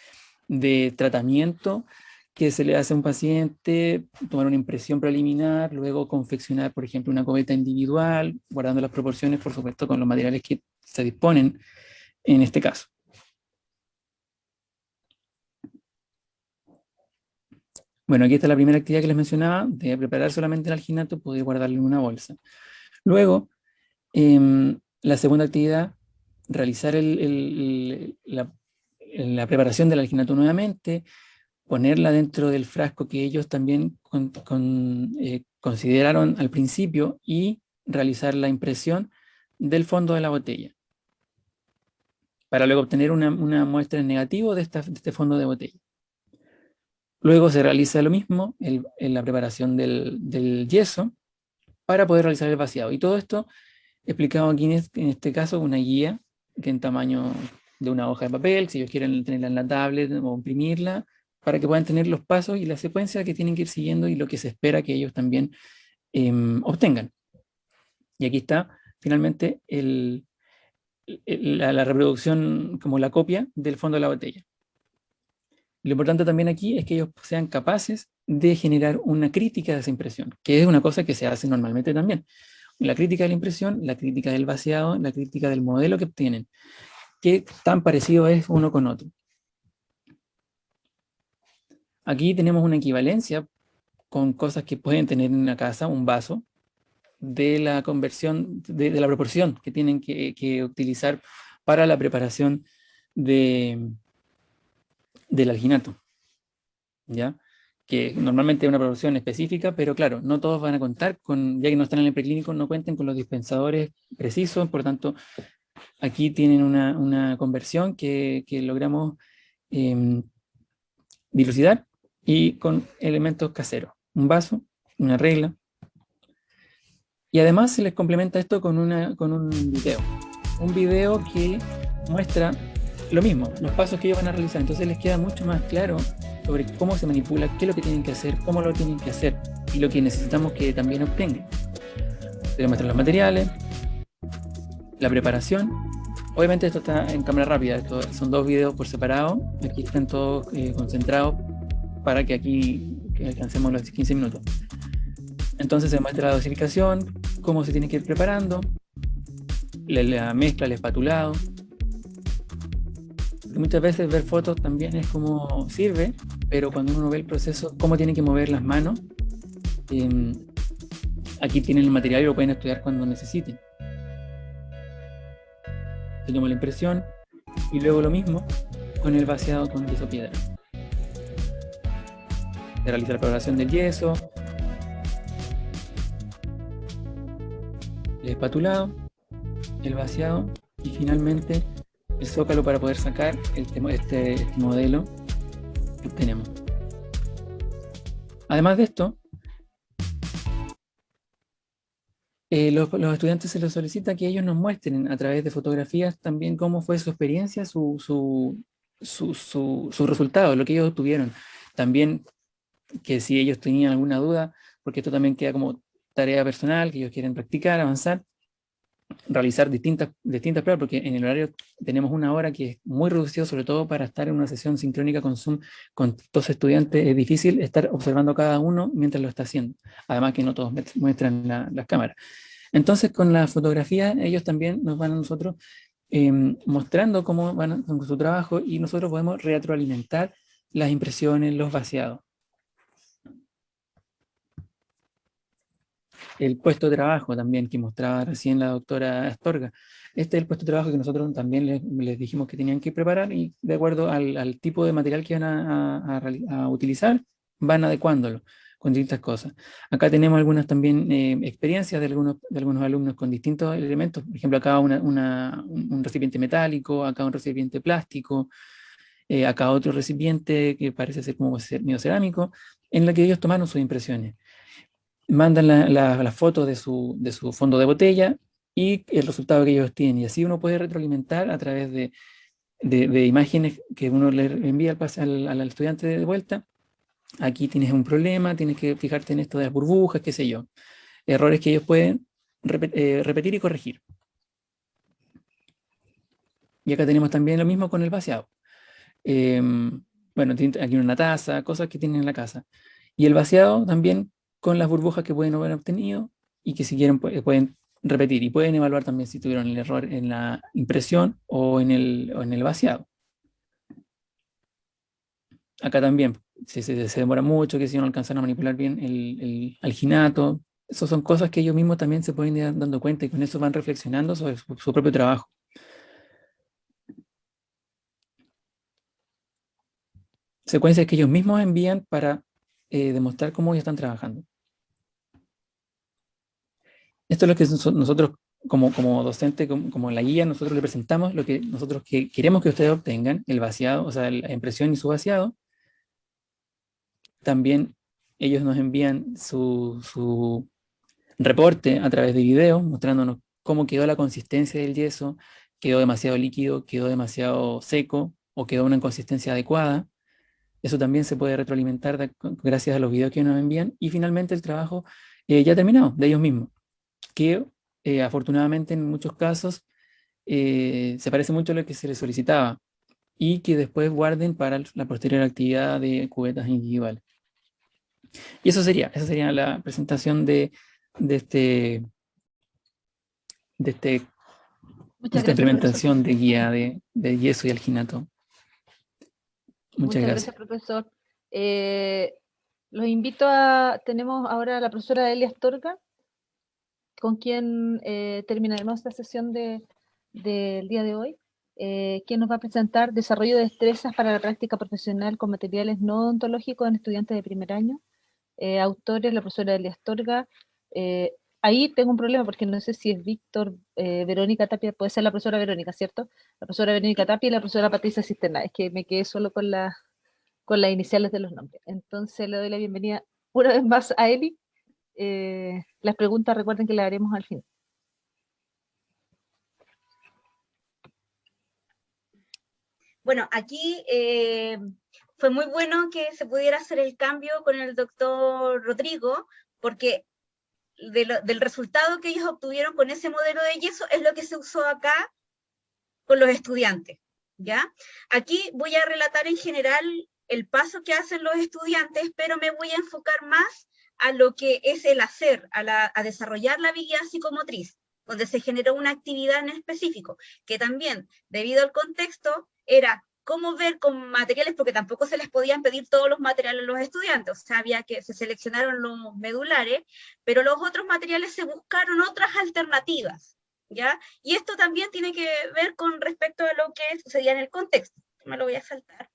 de tratamiento que se le hace a un paciente, tomar una impresión preliminar, luego confeccionar, por ejemplo, una cubeta individual, guardando las proporciones, por supuesto, con los materiales que se disponen en este caso. Bueno, aquí está la primera actividad que les mencionaba, de preparar solamente el alginato, poder guardarlo en una bolsa. Luego, la segunda actividad, realizar la preparación del alginato nuevamente, ponerla dentro del frasco que ellos también consideraron al principio y realizar la impresión del fondo de la botella, para luego obtener una muestra en negativo de este fondo de botella. Luego se realiza lo mismo en la preparación del yeso para poder realizar el vaciado. Y todo esto explicado aquí en este caso una guía que en tamaño de una hoja de papel, si ellos quieren tenerla en la tablet o imprimirla, para que puedan tener los pasos y la secuencia que tienen que ir siguiendo y lo que se espera que ellos también obtengan. Y aquí está finalmente la reproducción, como la copia del fondo de la botella. Lo importante también aquí es que ellos sean capaces de generar una crítica de esa impresión, que es una cosa que se hace normalmente también. La crítica de la impresión, la crítica del vaciado, la crítica del modelo que obtienen. Qué tan parecido es uno con otro. Aquí tenemos una equivalencia con cosas que pueden tener en una casa, un vaso, de la conversión, de la proporción que tienen que utilizar para la preparación del alginato, ¿ya? Que normalmente es una proporción específica, pero claro, no todos van a contar con, ya que no están en el preclínico, no cuenten con los dispensadores precisos, por tanto, aquí tienen una conversión que logramos dilucidar y con elementos caseros, un vaso, una regla, y además se les complementa esto con un video que muestra lo mismo, los pasos que ellos van a realizar. Entonces les queda mucho más claro sobre cómo se manipula, qué es lo que tienen que hacer, cómo lo tienen que hacer y lo que necesitamos que también obtengan. Se les muestran los materiales, la preparación. Obviamente esto está en cámara rápida, son 2 videos por separado, aquí están todos concentrados para que aquí alcancemos los 15 minutos. Entonces se muestra la dosificación, cómo se tiene que ir preparando, la mezcla, el espatulado. Muchas veces ver fotos también es como sirve, pero cuando uno ve el proceso, cómo tienen que mover las manos, aquí tienen el material y lo pueden estudiar cuando necesiten. Se toma la impresión y luego lo mismo con el vaciado con yeso piedra. Se realiza la preparación del yeso, el espatulado, el vaciado y finalmente el zócalo para poder sacar este modelo que tenemos. Además de esto, los estudiantes se les solicita que ellos nos muestren a través de fotografías también cómo fue su experiencia, su resultado, lo que ellos obtuvieron. También que si ellos tenían alguna duda, porque esto también queda como tarea personal, que ellos quieren practicar, avanzar, realizar distintas pruebas, porque en el horario tenemos 1 hora que es muy reducido, sobre todo para estar en una sesión sincrónica con Zoom con 2 estudiantes. Es difícil estar observando cada uno mientras lo está haciendo, además que no todos muestran las cámaras. Entonces con la fotografía ellos también nos van a nosotros mostrando cómo van con su trabajo y nosotros podemos retroalimentar las impresiones, los vaciados. El puesto de trabajo también que mostraba recién la doctora Astorga. Este es el puesto de trabajo que nosotros también les dijimos que tenían que preparar y de acuerdo al tipo de material que van a utilizar, van adecuándolo con distintas cosas. Acá tenemos algunas también experiencias de algunos alumnos con distintos elementos. Por ejemplo, acá un recipiente metálico, acá un recipiente plástico, acá otro recipiente que parece ser como medio cerámico, en la que ellos tomaron sus impresiones. Mandan la foto de su fondo de botella y el resultado que ellos tienen. Y así uno puede retroalimentar a través de imágenes que uno le envía al estudiante de vuelta. Aquí tienes un problema, tienes que fijarte en esto de las burbujas, qué sé yo. Errores que ellos pueden repetir y corregir. Y acá tenemos también lo mismo con el vaciado. Bueno, aquí una taza, cosas que tienen en la casa. Y el vaciado también con las burbujas que pueden haber obtenido y que si quieren pueden repetir y pueden evaluar también si tuvieron el error en la impresión o en el vaciado. Acá también, si se demora mucho, que si no alcanzan a manipular bien el alginato, esas son cosas que ellos mismos también se pueden ir dando cuenta y con eso van reflexionando sobre su propio trabajo. Secuencias que ellos mismos envían para demostrar cómo ellos están trabajando. Esto es lo que nosotros como docente, como la guía, nosotros le presentamos lo que nosotros queremos que ustedes obtengan, el vaciado, o sea, la impresión y su vaciado. También ellos nos envían su reporte a través de video, mostrándonos cómo quedó la consistencia del yeso, quedó demasiado líquido, quedó demasiado seco, o quedó una consistencia adecuada. Eso también se puede retroalimentar gracias a los videos que nos envían. Y finalmente el trabajo ya terminado, de ellos mismos, que afortunadamente en muchos casos se parece mucho a lo que se les solicitaba y que después guarden para la posterior actividad de cubetas individuales. Y esa sería la presentación de esta implementación de guía de yeso y alginato. Muchas gracias. Profesor. Los invito tenemos ahora a la profesora Elia Astorga, con quien terminaremos esta sesión del día de hoy, quien nos va a presentar desarrollo de destrezas para la práctica profesional con materiales no odontológicos en estudiantes de primer año. Autores, la profesora Elia Astorga. Ahí tengo un problema porque no sé si es Víctor, Verónica Tapia, puede ser la profesora Verónica, ¿cierto? La profesora Verónica Tapia y la profesora Patricia Cisterna. Es que me quedé solo con las iniciales de los nombres. Entonces le doy la bienvenida una vez más a Eli. Las preguntas recuerden que las haremos al final. Bueno, aquí fue muy bueno que se pudiera hacer el cambio con el doctor Rodrigo, porque del resultado que ellos obtuvieron con ese modelo de yeso es lo que se usó acá con los estudiantes, ¿ya? Aquí voy a relatar en general el paso que hacen los estudiantes, pero me voy a enfocar más a lo que es el hacer, a desarrollar la habilidad psicomotriz, donde se generó una actividad en específico, que también, debido al contexto, era cómo ver con materiales, porque tampoco se les podían pedir todos los materiales a los estudiantes, o sea, se seleccionaron los medulares, pero los otros materiales se buscaron otras alternativas, ¿ya? Y esto también tiene que ver con respecto a lo que sucedía en el contexto, me lo voy a saltar.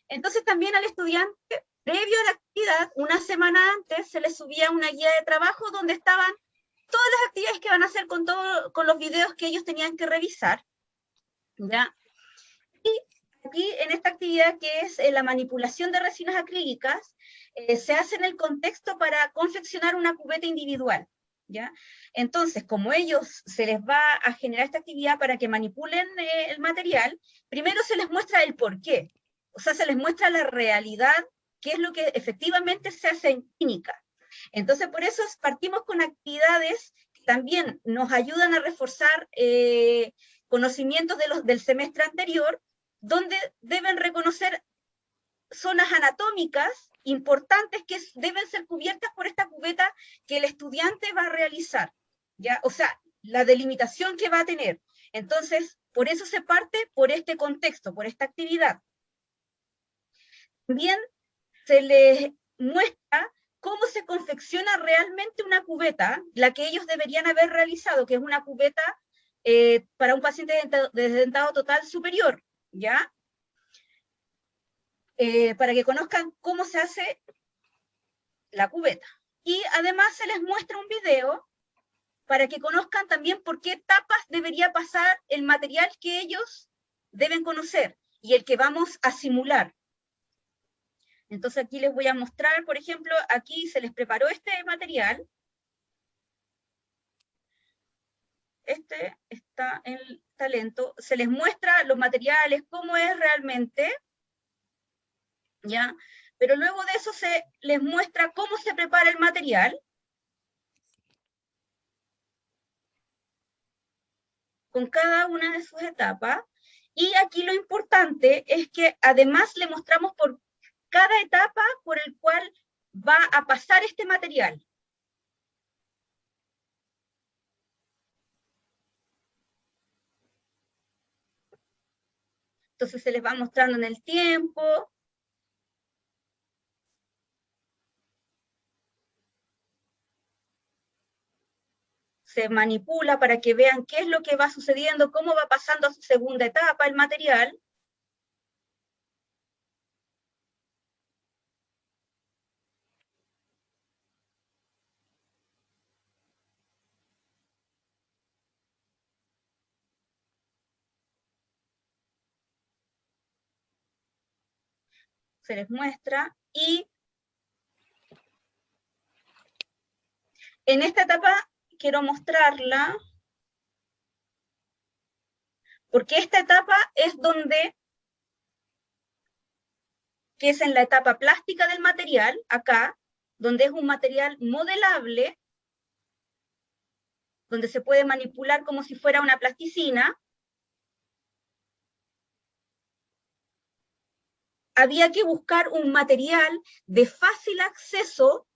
Entonces también al estudiante, previo a la actividad, una semana antes, se le subía una guía de trabajo donde estaban todas las actividades que van a hacer con los videos que ellos tenían que revisar, ¿ya? Y aquí, en esta actividad que es la manipulación de resinas acrílicas, se hace en el contexto para confeccionar una cubeta individual, ¿ya? Entonces, como ellos se les va a generar esta actividad para que manipulen el material, primero se les muestra el porqué, o sea, se les muestra la realidad, qué es lo que efectivamente se hace en clínica. Entonces, por eso partimos con actividades que también nos ayudan a reforzar conocimientos del semestre anterior, donde deben reconocer zonas anatómicas importantes que deben ser cubiertas por esta cubeta que el estudiante va a realizar, ¿ya? O sea, la delimitación que va a tener. Entonces, por eso se parte por este contexto, por esta actividad. También se les muestra cómo se confecciona realmente una cubeta, la que ellos deberían haber realizado, que es una cubeta para un paciente de dentado total superior, ¿ya? Para que conozcan cómo se hace la cubeta. Y además se les muestra un video para que conozcan también por qué etapas debería pasar el material que ellos deben conocer y el que vamos a simular. Entonces aquí les voy a mostrar, por ejemplo, aquí se les preparó este material. Este está en el talento. Se les muestra los materiales, cómo es realmente, ¿ya? Pero luego de eso se les muestra cómo se prepara el material. Con cada una de sus etapas. Y aquí lo importante es que además le mostramos por cada etapa por el cual va a pasar este material. Entonces se les va mostrando en el tiempo. Se manipula para que vean qué es lo que va sucediendo, cómo va pasando a su segunda etapa el material. Se les muestra y en esta etapa quiero mostrarla porque esta etapa es donde, que es en la etapa plástica del material, acá, donde es un material modelable, donde se puede manipular como si fuera una plasticina. Había que buscar un material de fácil acceso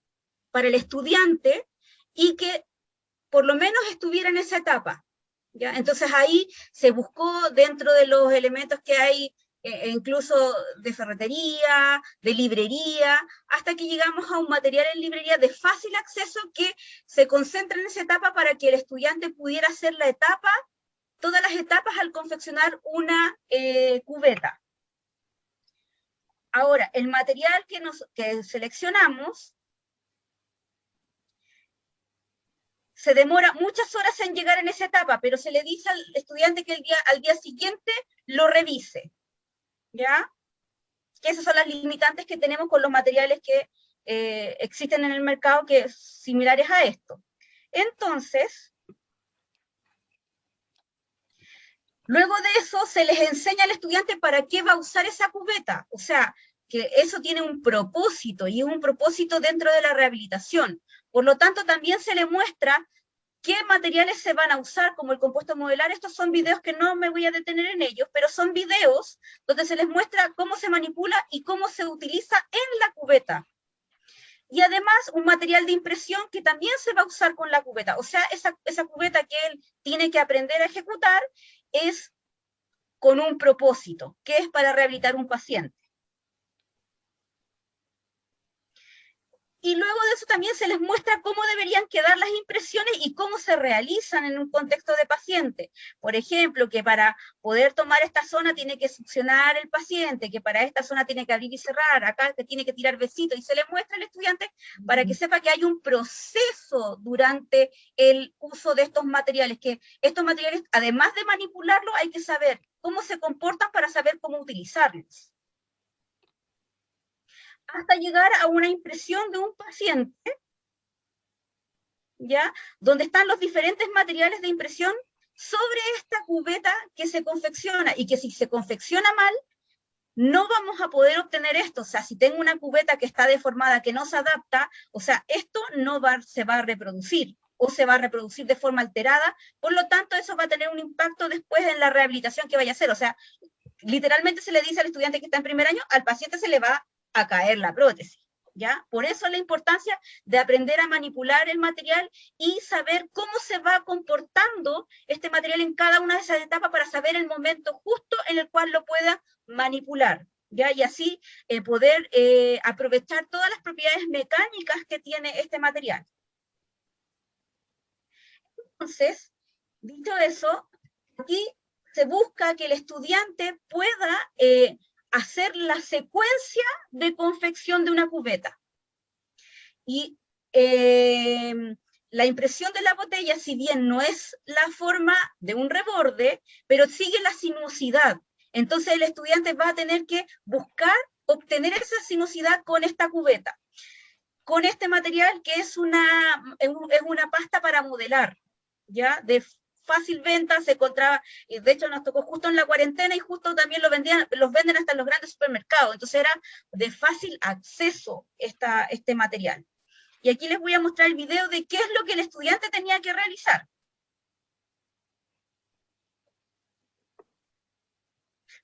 para el estudiante y que por lo menos estuviera en esa etapa, ¿ya? Entonces ahí se buscó dentro de los elementos que hay, incluso de ferretería, de librería, hasta que llegamos a un material en librería de fácil acceso que se concentra en esa etapa para que el estudiante pudiera hacer la etapa, todas las etapas al confeccionar una cubeta. Ahora, el material que seleccionamos se demora muchas horas en llegar en esa etapa, pero se le dice al estudiante que al día siguiente lo revise, ¿ya? Que esas son las limitantes que tenemos con los materiales que existen en el mercado, que son similares a esto. Entonces, luego de eso se les enseña al estudiante para qué va a usar esa cubeta, o sea, que eso tiene un propósito, y es un propósito dentro de la rehabilitación. Por lo tanto, también se le muestra qué materiales se van a usar, como el compuesto modular. Estos son videos que no me voy a detener en ellos, pero son videos donde se les muestra cómo se manipula y cómo se utiliza en la cubeta. Y además, un material de impresión que también se va a usar con la cubeta. O sea, esa cubeta que él tiene que aprender a ejecutar es con un propósito, que es para rehabilitar un paciente. Y luego de eso también se les muestra cómo deberían quedar las impresiones y cómo se realizan en un contexto de paciente. Por ejemplo, que para poder tomar esta zona tiene que succionar el paciente, que para esta zona tiene que abrir y cerrar, acá que tiene que tirar besitos, y se le muestra al estudiante para que sepa que hay un proceso durante el uso de estos materiales, que estos materiales, además de manipularlos, hay que saber cómo se comportan para saber cómo utilizarlos, hasta llegar a una impresión de un paciente, ¿ya? Donde están los diferentes materiales de impresión sobre esta cubeta que se confecciona, y que si se confecciona mal, no vamos a poder obtener esto. O sea, si tengo una cubeta que está deformada, que no se adapta, o sea, esto no se va a reproducir, o se va a reproducir de forma alterada, por lo tanto, eso va a tener un impacto después en la rehabilitación que vaya a hacer. O sea, literalmente se le dice al estudiante que está en primer año, al paciente se le va a caer la prótesis, ¿ya? Por eso la importancia de aprender a manipular el material y saber cómo se va comportando este material en cada una de esas etapas para saber el momento justo en el cual lo pueda manipular. ¿ya? Y así poder aprovechar todas las propiedades mecánicas que tiene este material. Entonces, dicho eso, aquí se busca que el estudiante pueda hacer la secuencia de confección de una cubeta. Y la impresión de la botella, si bien no es la forma de un reborde, pero sigue la sinuosidad. Entonces el estudiante va a tener que buscar obtener esa sinuosidad con esta cubeta, con este material que es una pasta para modelar, ¿ya? De fácil venta, se encontraba, y de hecho nos tocó justo en la cuarentena y justo también los venden hasta en los grandes supermercados, entonces era de fácil acceso este material. Y aquí les voy a mostrar el video de qué es lo que el estudiante tenía que realizar.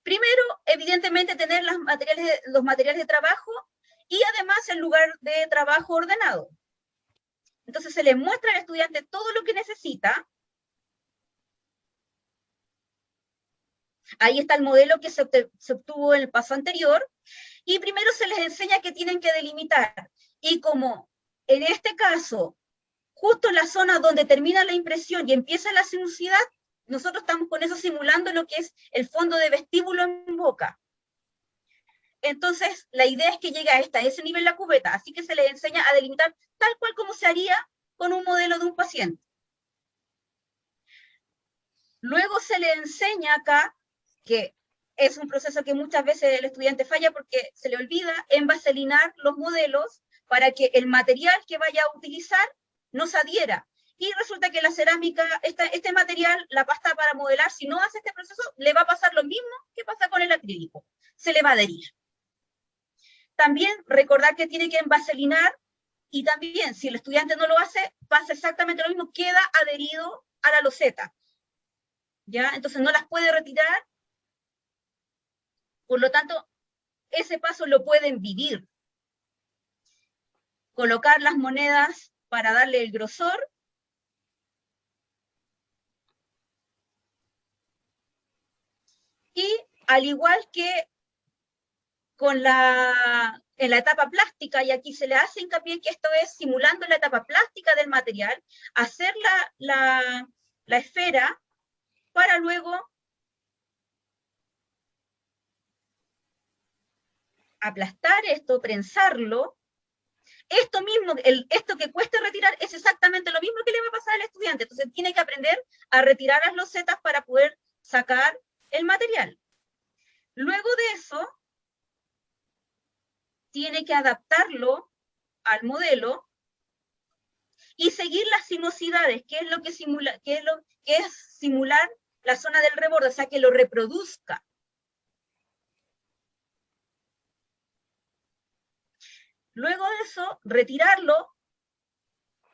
Primero, evidentemente, tener los materiales de trabajo y además el lugar de trabajo ordenado. Entonces se le muestra al estudiante todo lo que necesita. Ahí está el modelo que se obtuvo en el paso anterior. Y primero se les enseña que tienen que delimitar. Y como en este caso, justo en la zona donde termina la impresión y empieza la sinuosidad, nosotros estamos con eso simulando lo que es el fondo de vestíbulo en boca. Entonces, la idea es que llegue a ese nivel la cubeta, así que se les enseña a delimitar tal cual como se haría con un modelo de un paciente. Luego se le enseña acá, que es un proceso que muchas veces el estudiante falla porque se le olvida, envaselinar los modelos para que el material que vaya a utilizar no se adhiera. Y resulta que la cerámica, este material, la pasta para modelar, si no hace este proceso, le va a pasar lo mismo que pasa con el acrílico. Se le va a adherir. También recordar que tiene que envaselinar, y también, si el estudiante no lo hace, pasa exactamente lo mismo, queda adherido a la loseta. ¿Ya? Entonces no las puede retirar. Por lo tanto, ese paso lo pueden vivir. Colocar las monedas para darle el grosor. Y al igual que en la etapa plástica, y aquí se le hace hincapié que esto es simulando la etapa plástica del material, hacer la esfera para luego aplastar esto, prensarlo. Esto mismo, esto que cuesta retirar es exactamente lo mismo que le va a pasar al estudiante. Entonces tiene que aprender a retirar las losetas para poder sacar el material. Luego de eso, tiene que adaptarlo al modelo y seguir las sinuosidades, que es lo que simula, que es simular la zona del reborde, o sea, que lo reproduzca. Luego de eso, retirarlo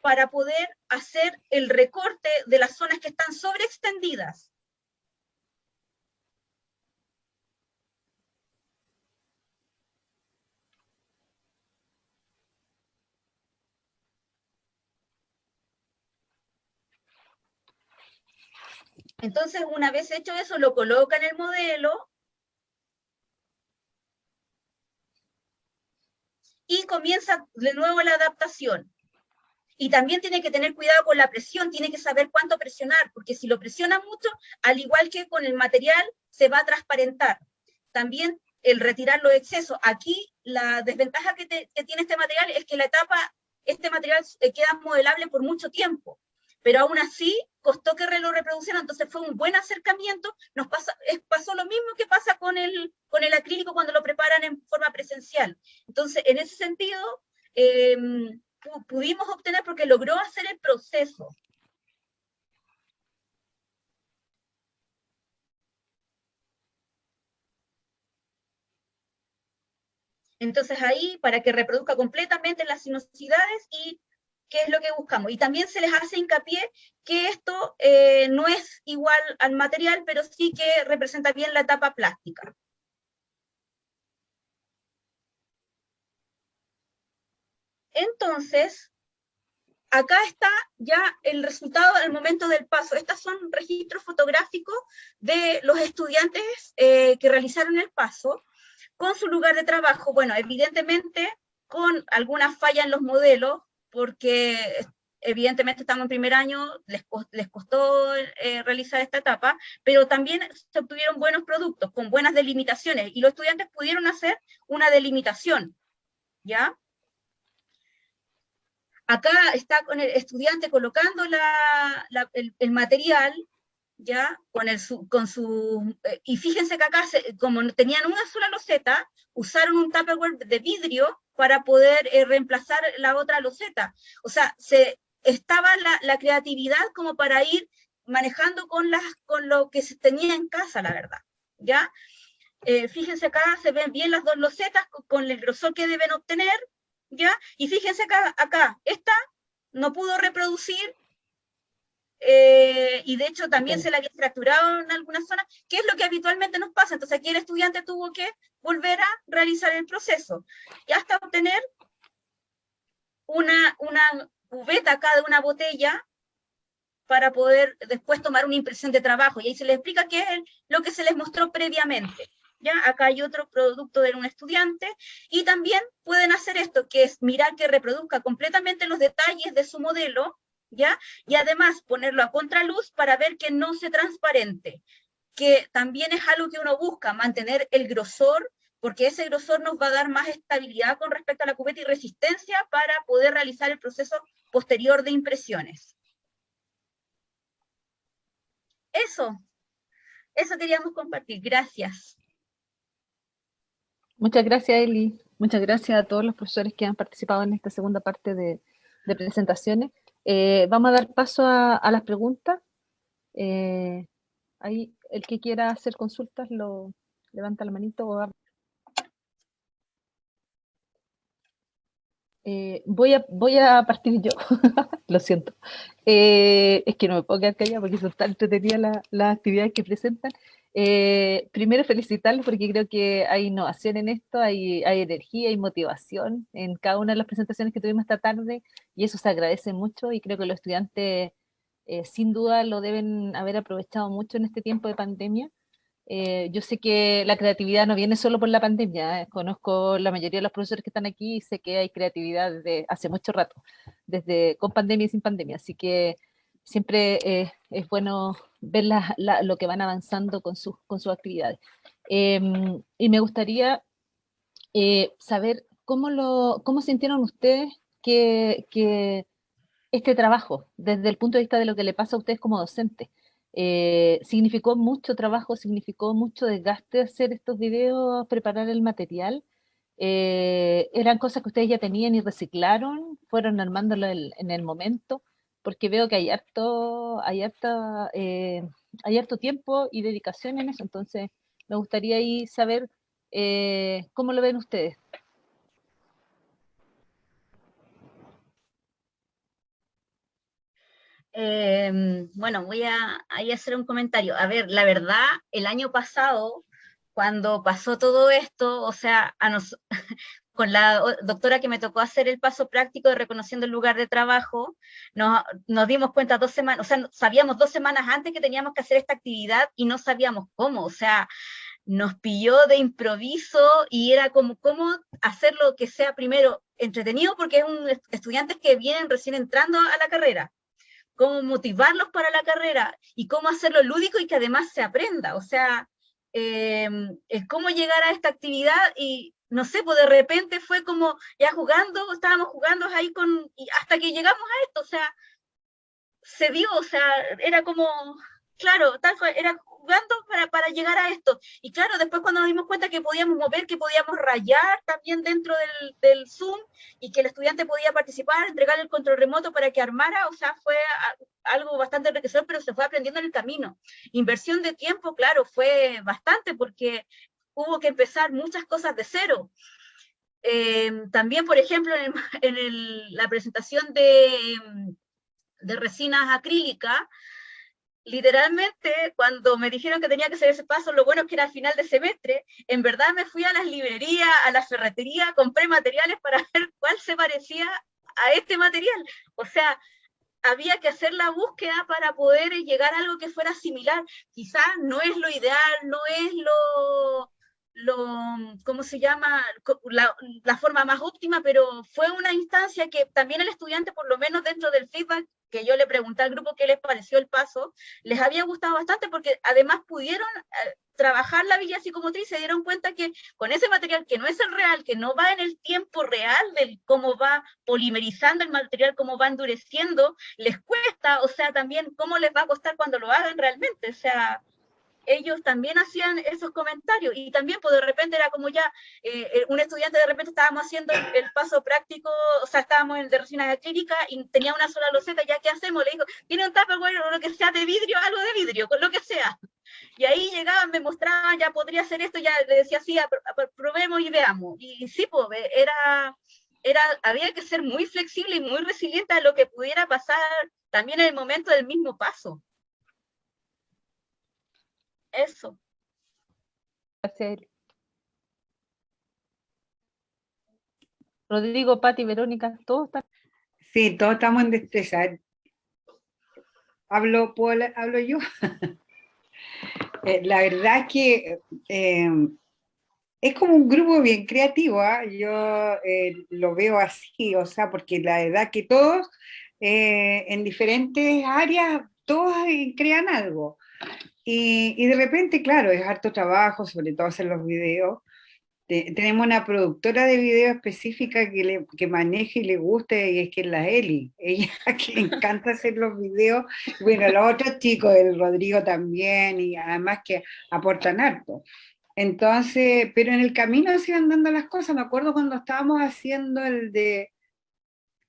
para poder hacer el recorte de las zonas que están sobreextendidas. Entonces, una vez hecho eso, lo coloca en el modelo y comienza de nuevo la adaptación. Y también tiene que tener cuidado con la presión, tiene que saber cuánto presionar, porque si lo presiona mucho, al igual que con el material, se va a transparentar. También el retirar los excesos. Aquí la desventaja que tiene este material es que este material queda modelable por mucho tiempo, pero aún así costó que lo reproducieran, entonces fue un buen acercamiento. Pasó lo mismo que pasa con el acrílico cuando lo preparan en forma presencial. Entonces, en ese sentido, pudimos obtener porque logró hacer el proceso. Entonces ahí, para que reproduzca completamente las sinuosidades y qué es lo que buscamos. Y también se les hace hincapié que esto no es igual al material, pero sí que representa bien la etapa plástica. Entonces, acá está ya el resultado al momento del paso. Estos son registros fotográficos de los estudiantes que realizaron el paso. con su lugar de trabajo, bueno, evidentemente con algunas fallas en los modelos, porque evidentemente estamos en primer año, les costó realizar esta etapa, pero también se obtuvieron buenos productos, con buenas delimitaciones, y los estudiantes pudieron hacer una delimitación, ¿ya? Acá está con el estudiante colocando el material, ¿ya? Y fíjense que acá, como tenían una sola loseta, usaron un Tupperware de vidrio para poder reemplazar la otra loseta. O sea, estaba la creatividad como para ir manejando con lo que se tenía en casa, la verdad, ¿ya? Fíjense acá, se ven bien las dos losetas con el grosor que deben obtener, ¿ya? Y fíjense acá, esta no pudo reproducir, y de hecho también se la había fracturado en algunas zonas, que es lo que habitualmente nos pasa. Entonces aquí el estudiante tuvo que volver a realizar el proceso, y hasta obtener una cubeta acá de una botella, para poder después tomar una impresión de trabajo, y ahí se les explica qué es lo que se les mostró previamente. ¿Ya? Acá hay otro producto de un estudiante, y también pueden hacer esto, que es mirar que reproduzca completamente los detalles de su modelo, ¿ya? Y además ponerlo a contraluz para ver que no se transparente, que también es algo que uno busca, mantener el grosor, porque ese grosor nos va a dar más estabilidad con respecto a la cubeta y resistencia para poder realizar el proceso posterior de impresiones. Eso queríamos compartir. Gracias. Muchas gracias, Eli. Muchas gracias a todos los profesores que han participado en esta segunda parte de presentaciones. Vamos a dar paso a las preguntas. Ahí, el que quiera hacer consultas, lo levanta la manito o voy a partir yo, lo siento. Es que no me puedo quedar callada porque son tan entretenidas las actividades que presentan. Primero felicitarlos porque creo que hay innovación en esto, hay energía, hay motivación en cada una de las presentaciones que tuvimos esta tarde, y eso se agradece mucho, y creo que los estudiantes sin duda lo deben haber aprovechado mucho en este tiempo de pandemia. Yo sé que la creatividad no viene solo por la pandemia, conozco la mayoría de los profesores que están aquí y sé que hay creatividad desde hace mucho rato, desde con pandemia y sin pandemia, así que siempre es bueno ver lo que van avanzando con sus actividades. Y me gustaría saber cómo sintieron ustedes que este trabajo, desde el punto de vista de lo que le pasa a ustedes como docentes. ¿Significó mucho trabajo, significó mucho desgaste hacer estos videos, preparar el material? ¿Eran cosas que ustedes ya tenían y reciclaron? ¿Fueron armándolo en el momento? Porque veo que hay harto tiempo y dedicación en eso, entonces me gustaría ahí saber cómo lo ven ustedes. Bueno, voy a hacer un comentario. A ver, la verdad, el año pasado, cuando pasó todo esto, o sea, con la doctora que me tocó hacer el paso práctico de reconociendo el lugar de trabajo, nos dimos cuenta 2 semanas, o sea, sabíamos 2 semanas antes que teníamos que hacer esta actividad y no sabíamos cómo, o sea, nos pilló de improviso y era como cómo hacerlo que sea primero entretenido, porque es un estudiantes que vienen recién entrando a la carrera, cómo motivarlos para la carrera y cómo hacerlo lúdico y que además se aprenda. O sea, cómo llegar a esta actividad y no sé, pues de repente fue como ya jugando, estábamos jugando ahí y hasta que llegamos a esto, o sea, se dio, o sea, era como, claro, tal cual, era jugando para llegar a esto. Y claro, después cuando nos dimos cuenta que podíamos mover, que podíamos rayar también dentro del Zoom, y que el estudiante podía participar, entregar el control remoto para que armara, o sea, fue algo bastante enriquecedor, pero se fue aprendiendo en el camino. Inversión de tiempo, claro, fue bastante, porque hubo que empezar muchas cosas de cero. También, por ejemplo, la presentación de resinas acrílicas, literalmente cuando me dijeron que tenía que hacer ese paso, lo bueno es que era final de semestre, en verdad me fui a las librerías, a la ferretería, compré materiales para ver cuál se parecía a este material. O sea, había que hacer la búsqueda para poder llegar a algo que fuera similar. Quizás no es lo ideal, no es ¿cómo se llama? La forma más óptima, pero fue una instancia que también el estudiante, por lo menos dentro del feedback, que yo le pregunté al grupo qué les pareció el paso, les había gustado bastante porque además pudieron trabajar la habilidad psicomotriz, se dieron cuenta que con ese material que no es el real, que no va en el tiempo real de cómo va polimerizando el material, cómo va endureciendo, les cuesta, o sea, también cómo les va a costar cuando lo hagan realmente, o sea, ellos también hacían esos comentarios y también pues de repente era como ya un estudiante de repente estábamos haciendo el paso práctico, o sea, estábamos en de resina acrílica y tenía una sola loseta, ya qué hacemos, le digo, tiene un tupperware o lo que sea de vidrio, algo de vidrio, con lo que sea. Y ahí llegaban, me mostraban, ya podría hacer esto, ya le decía sí, probemos y veamos. Y sí, pues había que ser muy flexible y muy resiliente a lo que pudiera pasar también en el momento del mismo paso. Eso. Gracias. Rodrigo, Pati, Verónica, todos están. Sí, todos estamos en destreza. ¿Hablo yo? La verdad es que es como un grupo bien creativo, ¿ah? Yo lo veo así, o sea, porque la verdad que todos en diferentes áreas, todos crean algo. Y de repente, claro, es harto trabajo, sobre todo hacer los videos. Tenemos una productora de video específica que maneja y le gusta, y es que es la Eli. Ella que le encanta hacer los videos. Bueno, los otros chicos, el Rodrigo también, y además que aportan harto. Entonces, pero en el camino se iban dando las cosas. Me acuerdo cuando estábamos haciendo el de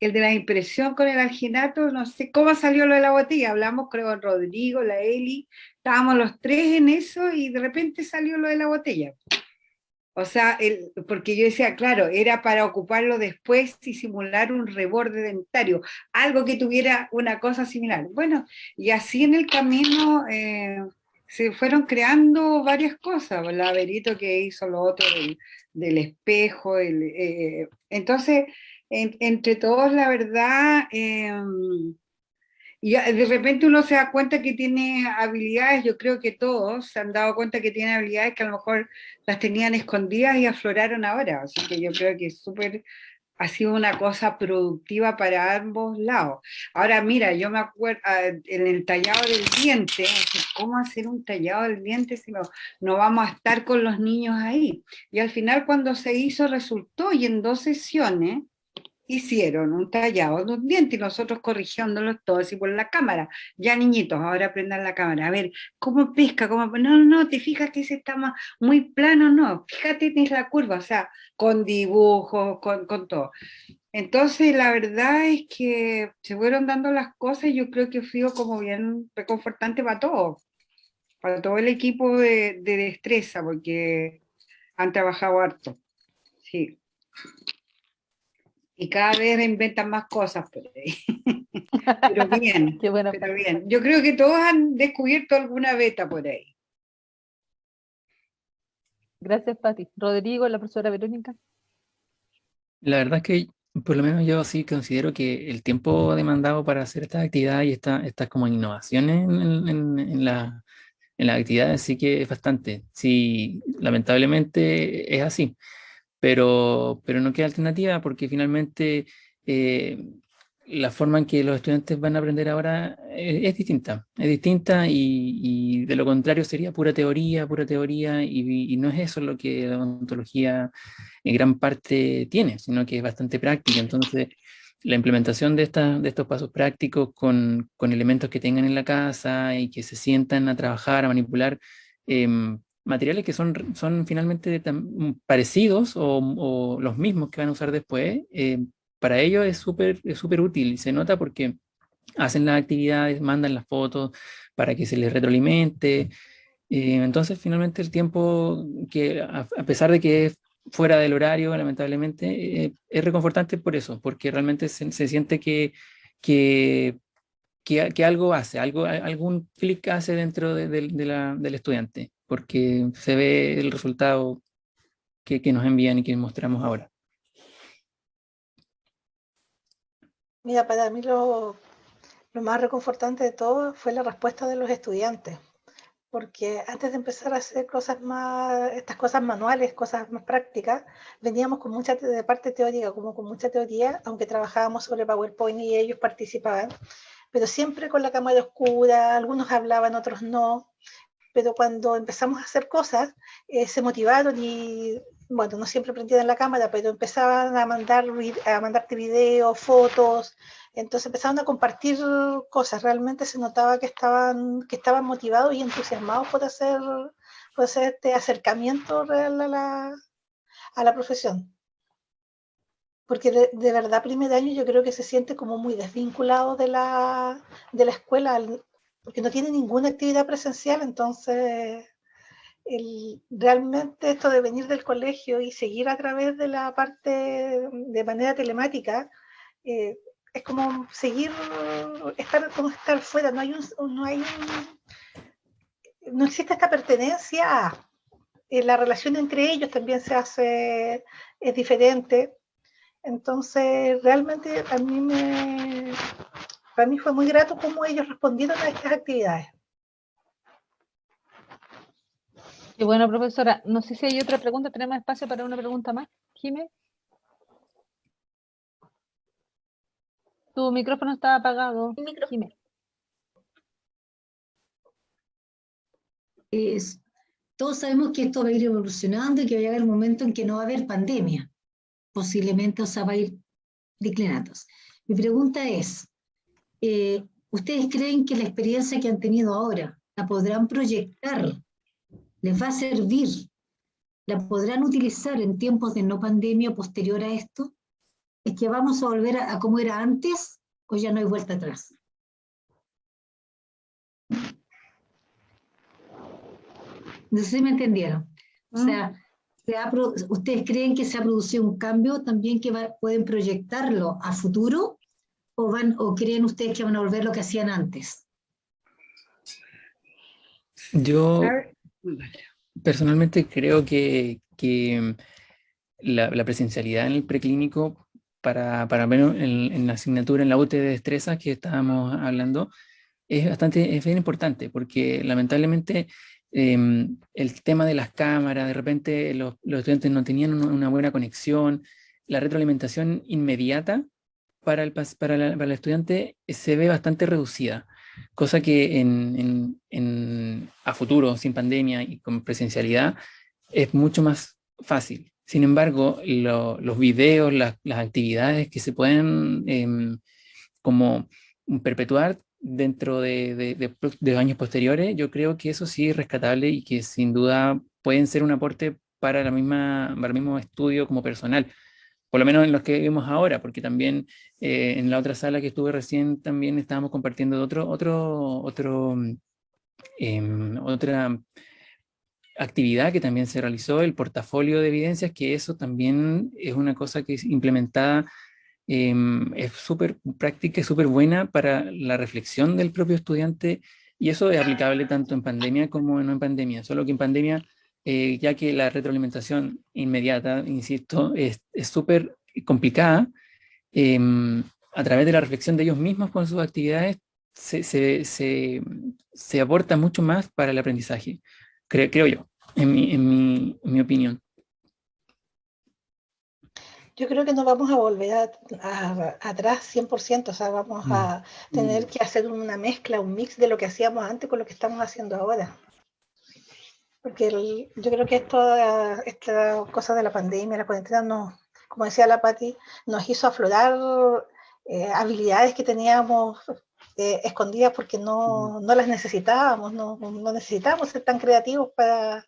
la impresión con el alginato, no sé cómo salió lo de la botella. Hablamos, creo, con Rodrigo, la Eli, estábamos los tres en eso y de repente salió lo de la botella. O sea, porque yo decía, claro, era para ocuparlo después y simular un reborde dentario, algo que tuviera una cosa similar. Bueno, y así en el camino se fueron creando varias cosas, el laberinto que hizo lo otro del espejo, entonces, entre todos, la verdad, y de repente uno se da cuenta que tiene habilidades, yo creo que todos se han dado cuenta que tienen habilidades que a lo mejor las tenían escondidas y afloraron ahora, así que yo creo que ha sido una cosa productiva para ambos lados. Ahora mira, yo me acuerdo en el tallado del diente, ¿cómo hacer un tallado del diente si no vamos a estar con los niños ahí? Y al final cuando se hizo resultó, y en 2 sesiones, hicieron un tallado de un diente y nosotros corrigiéndolos todos y por la cámara. Ya niñitos, ahora aprendan la cámara. A ver, ¿cómo pesca? No, te fijas que ese está muy plano, no. Fíjate, tienes la curva, o sea, con dibujos, con todo. Entonces, la verdad es que se fueron dando las cosas y yo creo que fue como bien reconfortante para todo el equipo de destreza, porque han trabajado harto. Sí. Y cada vez inventan más cosas por ahí. Pero bien, Qué bueno. pero bien. Yo creo que todos han descubierto alguna beta por ahí. Gracias, Pati. Rodrigo, la profesora Verónica. La verdad es que por lo menos yo sí considero que el tiempo demandado para hacer estas actividades y estas como innovaciones en las actividades sí que es bastante. Sí, lamentablemente es así, pero no queda alternativa porque finalmente eh, la forma en que los estudiantes van a aprender ahora es distinta y de lo contrario sería pura teoría y no es eso lo que la odontología en gran parte tiene, sino que es bastante práctica. Entonces, la implementación de estos pasos prácticos con elementos que tengan en la casa y que se sientan a trabajar, a manipular materiales que son finalmente parecidos o los mismos que van a usar después, para ellos es súper útil y se nota porque hacen las actividades, mandan las fotos para que se les retroalimente. Entonces, finalmente, el tiempo que, a pesar de que es fuera del horario, lamentablemente, es reconfortante por eso, porque realmente se siente que, que algo hace, algún clic hace dentro del estudiante, porque se ve el resultado que nos envían y que mostramos ahora. Mira, para mí lo más reconfortante de todo fue la respuesta de los estudiantes, porque antes de empezar a hacer cosas más, estas cosas manuales, cosas más prácticas, veníamos con mucha de parte teórica, como con mucha teoría, aunque trabajábamos sobre PowerPoint y ellos participaban, pero siempre con la cámara oscura, algunos hablaban, otros no, pero cuando empezamos a hacer cosas, se motivaron y, bueno, no siempre prendían la cámara, pero empezaban a mandarte videos, fotos, entonces empezaron a compartir cosas, realmente se notaba que estaban motivados y entusiasmados por hacer este acercamiento real a la profesión. Porque de verdad primer año yo creo que se siente como muy desvinculado de la escuela, porque no tiene ninguna actividad presencial, entonces realmente esto de venir del colegio y seguir a través de la parte de manera telemática, es como seguir, como estar fuera, no existe esta pertenencia, la relación entre ellos también es diferente, entonces realmente para mí fue muy grato cómo ellos respondieron a estas actividades. Y bueno, profesora, no sé si hay otra pregunta, tenemos espacio para una pregunta más. Jimé. Tu micrófono está apagado, Jimé. Todos sabemos que esto va a ir evolucionando y que va a llegar un momento en que no va a haber pandemia. Posiblemente, o sea, va a ir declinándose. Mi pregunta es, ¿ustedes creen que la experiencia que han tenido ahora la podrán proyectar? ¿Les va a servir? ¿La podrán utilizar en tiempos de no pandemia posterior a esto? ¿Es que vamos a volver a como era antes o ya no hay vuelta atrás? No sé si me entendieron. O sea, ¿ustedes creen que se ha producido un cambio también que pueden proyectarlo a futuro? ¿O creen ustedes que van a volver lo que hacían antes? Yo personalmente creo que la presencialidad en el preclínico, para menos en la asignatura, en la UT de destrezas que estábamos hablando, es bien importante, porque lamentablemente el tema de las cámaras, de repente los estudiantes no tenían una buena conexión, la retroalimentación inmediata para el estudiante se ve bastante reducida, cosa que a futuro, sin pandemia y con presencialidad, es mucho más fácil. Sin embargo, los videos, las actividades que se pueden como perpetuar dentro de años posteriores, yo creo que eso sí es rescatable y que sin duda pueden ser un aporte para para el mismo estudio como personal, por lo menos en los que vimos ahora, porque también en la otra sala que estuve recién también estábamos compartiendo de otra actividad que también se realizó, el portafolio de evidencias, que eso también es una cosa que es implementada, es súper práctica y súper buena para la reflexión del propio estudiante, y eso es aplicable tanto en pandemia como no en pandemia, solo que en pandemia, ya que la retroalimentación inmediata, insisto, es súper complicada, a través de la reflexión de ellos mismos con sus actividades, se aporta mucho más para el aprendizaje, creo yo, en mi opinión. Yo creo que no vamos a volver atrás 100%, o sea, vamos a tener que hacer una mezcla, un mix de lo que hacíamos antes con lo que estamos haciendo ahora. Porque yo creo que esta cosa de la pandemia, la cuarentena, como decía la Patti, nos hizo aflorar habilidades que teníamos escondidas porque no las necesitábamos, no necesitábamos ser tan creativos para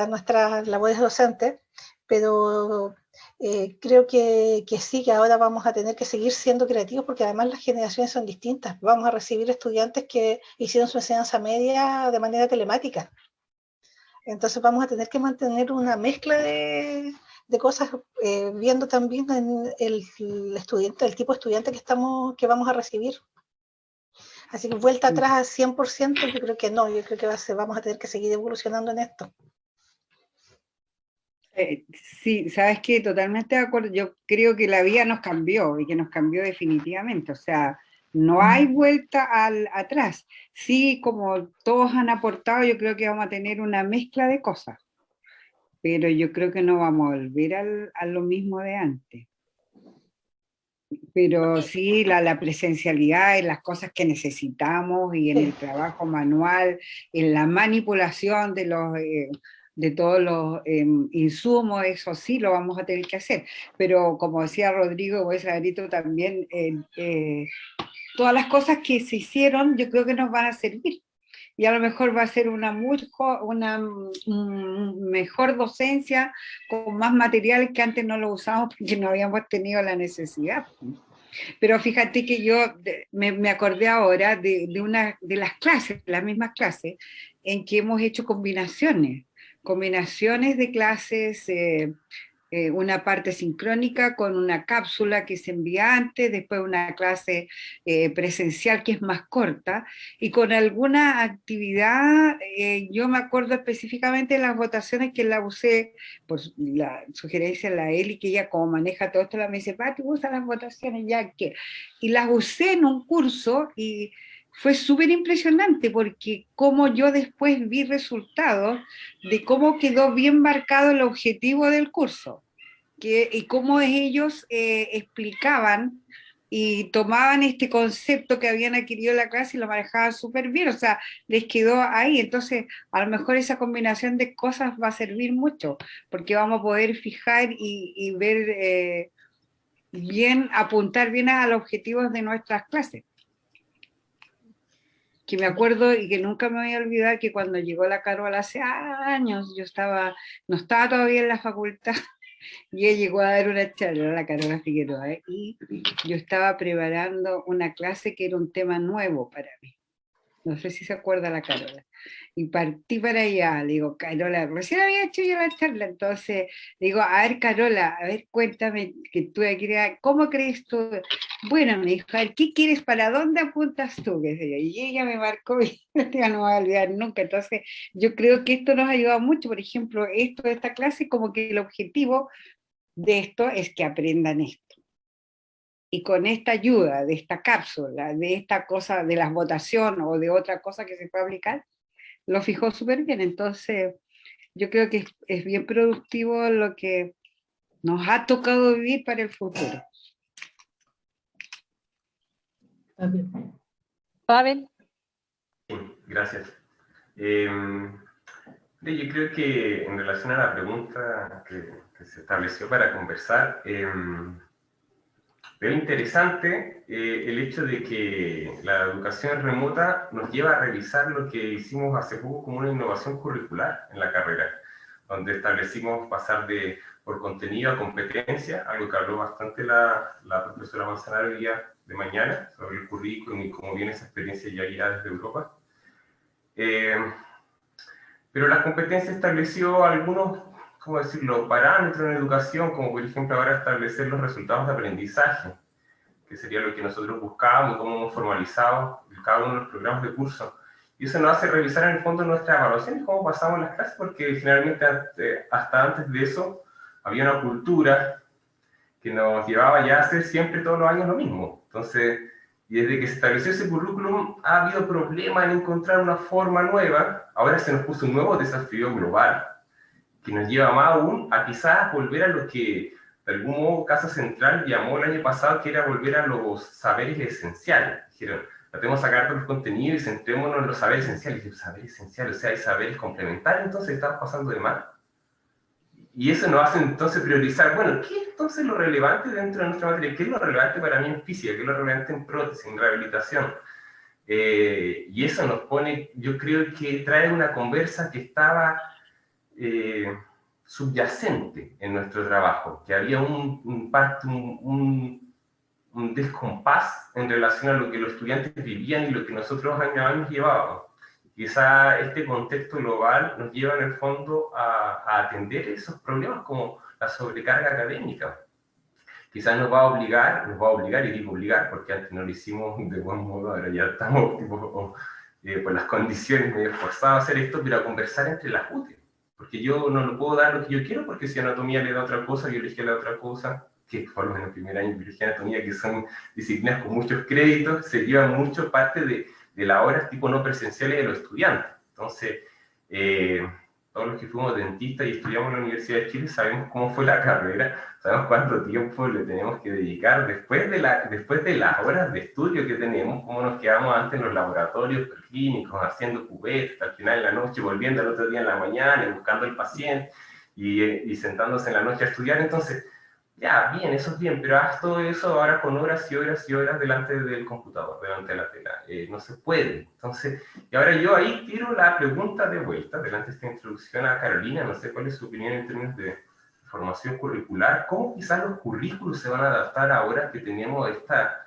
nuestras labores docentes, pero creo que sí, que ahora vamos a tener que seguir siendo creativos porque además las generaciones son distintas. Vamos a recibir estudiantes que hicieron su enseñanza media de manera telemática. Entonces vamos a tener que mantener una mezcla de cosas, viendo también en el estudiante, el tipo de estudiante que vamos a recibir. Así que vuelta atrás al 100%, yo creo que no, yo creo que vamos a tener que seguir evolucionando en esto. Sí, sabes que totalmente de acuerdo. Yo creo que la vida nos cambió y que nos cambió definitivamente. O sea, No hay vuelta atrás. Sí, como todos han aportado, yo creo que vamos a tener una mezcla de cosas, pero yo creo que no vamos a volver a lo mismo de antes. Pero sí, la presencialidad en las cosas que necesitamos y en el trabajo manual, en la manipulación de todos los insumos, eso sí lo vamos a tener que hacer. Pero como decía Rodrigo Buesagrito también, todas las cosas que se hicieron yo creo que nos van a servir. Y a lo mejor va a ser una mejor docencia con más materiales que antes no lo usábamos porque no habíamos tenido la necesidad. Pero fíjate que yo me acordé ahora de las clases, las mismas clases, en que hemos hecho combinaciones de clases, una parte sincrónica con una cápsula que se envía antes, después una clase presencial que es más corta, y con alguna actividad, yo me acuerdo específicamente de las votaciones que la usé, por la sugerencia de la Eli, que ella como maneja todo esto, me dice, Pati, usa las votaciones, ya que, y las usé en un curso, y fue súper impresionante porque como yo después vi resultados de cómo quedó bien marcado el objetivo del curso y cómo ellos explicaban y tomaban este concepto que habían adquirido en la clase y lo manejaban súper bien, o sea, les quedó ahí. Entonces, a lo mejor esa combinación de cosas va a servir mucho, porque vamos a poder fijar y ver bien, apuntar bien a los objetivos de nuestras clases. Que me acuerdo y que nunca me voy a olvidar que cuando llegó la Carola hace años, no estaba todavía en la facultad, y ella llegó a dar una charla, la Carola Figueroa, y yo estaba preparando una clase que era un tema nuevo para mí. No sé si se acuerda la Carola. Y partí para allá, le digo, Carola, recién había hecho yo la charla, entonces le digo, a ver, Carola, a ver, cuéntame, que tú aquí, ¿cómo crees tú? Bueno, me dijo, a ver, ¿qué quieres? ¿Para dónde apuntas tú? Y ella me marcó y no te voy a olvidar nunca. Entonces, yo creo que esto nos ha ayudado mucho, por ejemplo, esto de esta clase, como que el objetivo de esto es que aprendan esto. Y con esta ayuda de esta cápsula, de esta cosa de las votaciones o de otra cosa que se puede aplicar, lo fijó súper bien. Entonces, yo creo que es bien productivo lo que nos ha tocado vivir para el futuro. Pavel. Sí, gracias. Yo creo que en relación a la pregunta que se estableció para conversar, veo interesante el hecho de que la educación remota nos lleva a revisar lo que hicimos hace poco como una innovación curricular en la carrera, donde establecimos pasar por contenido a competencia, algo que habló bastante la profesora Manzanares el día de mañana, sobre el currículum y cómo viene esa experiencia ya desde Europa. Pero la competencia estableció algunos, ¿cómo decirlo?, parámetros en educación, como por ejemplo ahora establecer los resultados de aprendizaje, que sería lo que nosotros buscábamos, cómo hemos formalizado cada uno de los programas de curso. Y eso nos hace revisar en el fondo nuestras evaluaciones, cómo pasamos las clases, porque finalmente hasta antes de eso había una cultura que nos llevaba ya a hacer siempre todos los años lo mismo. Entonces, y desde que se estableció ese currículum ha habido problemas en encontrar una forma nueva. Ahora se nos puso un nuevo desafío global, que nos lleva más aún a quizás volver a lo que de algún modo Casa Central llamó el año pasado, que era volver a los saberes esenciales. Dijeron, tratemos de sacar todos los contenidos y centrémonos en los saberes esenciales. Y los saberes esenciales, o sea, hay saberes complementarios, entonces estamos pasando de más. Y eso nos hace entonces priorizar, bueno, ¿qué es entonces lo relevante dentro de nuestra materia? ¿Qué es lo relevante para mí en física? ¿Qué es lo relevante en prótesis, en rehabilitación? Y eso nos pone, yo creo que trae una conversa que estaba subyacente en nuestro trabajo, que había un descompás en relación a lo que los estudiantes vivían y lo que nosotros año a año llevábamos. Quizá este contexto global nos lleva en el fondo a atender esos problemas como la sobrecarga académica. Quizás nos va a obligar, y digo obligar porque antes no lo hicimos de buen modo, ahora ya estamos por las condiciones medio forzados a hacer esto, pero a conversar entre las UTE. Porque yo no le puedo dar lo que yo quiero, porque si anatomía le da otra cosa, biología le da otra cosa, que por lo menos en primer año de biología y anatomía, que son disciplinas con muchos créditos, se lleva mucho parte de las horas tipo no presenciales de los estudiantes. Entonces, todos los que fuimos dentistas y estudiamos en la Universidad de Chile sabemos cómo fue la carrera, sabemos cuánto tiempo le tenemos que dedicar después de las horas de estudio que tenemos, cómo nos quedamos antes en los laboratorios clínicos, haciendo cubetas, al final de la noche, volviendo al otro día en la mañana, buscando al paciente y sentándose en la noche a estudiar. Entonces, ya, bien, eso es bien, pero haz todo eso ahora con horas y horas y horas delante del computador, delante de la tela. No se puede. Entonces, y ahora yo ahí tiro la pregunta de vuelta, delante de esta introducción a Carolina, no sé cuál es su opinión en términos de formación curricular, cómo quizás los currículos se van a adaptar ahora que tenemos esta...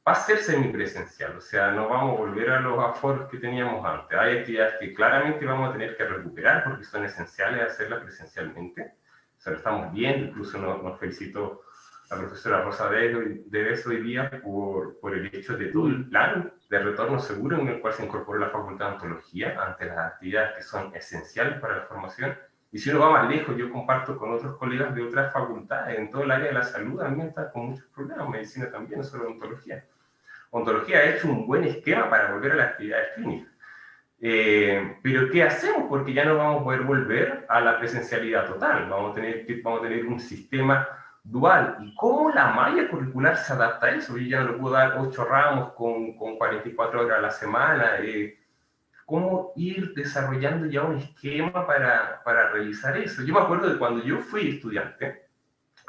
Va a ser semipresencial, o sea, no vamos a volver a los aforos que teníamos antes. Hay actividades que claramente vamos a tener que recuperar porque son esenciales hacerlas presencialmente. O sea, lo estamos viendo, incluso nos felicitó la profesora Rosa Deves hoy día por el hecho de todo el plan de retorno seguro en el cual se incorporó la Facultad de Ontología ante las actividades que son esenciales para la formación. Y si uno va más lejos, yo comparto con otros colegas de otras facultades, en todo el área de la salud también está con muchos problemas, medicina también, no solo ontología. Ontología ha hecho un buen esquema para volver a las actividades clínicas. Pero ¿qué hacemos? Porque ya no vamos a poder volver a la presencialidad total, vamos a tener un sistema dual. ¿Y cómo la malla curricular se adapta a eso? Yo ya no le puedo dar 8 ramos con 44 horas a la semana. ¿Cómo ir desarrollando ya un esquema para realizar eso? Yo me acuerdo de cuando yo fui estudiante,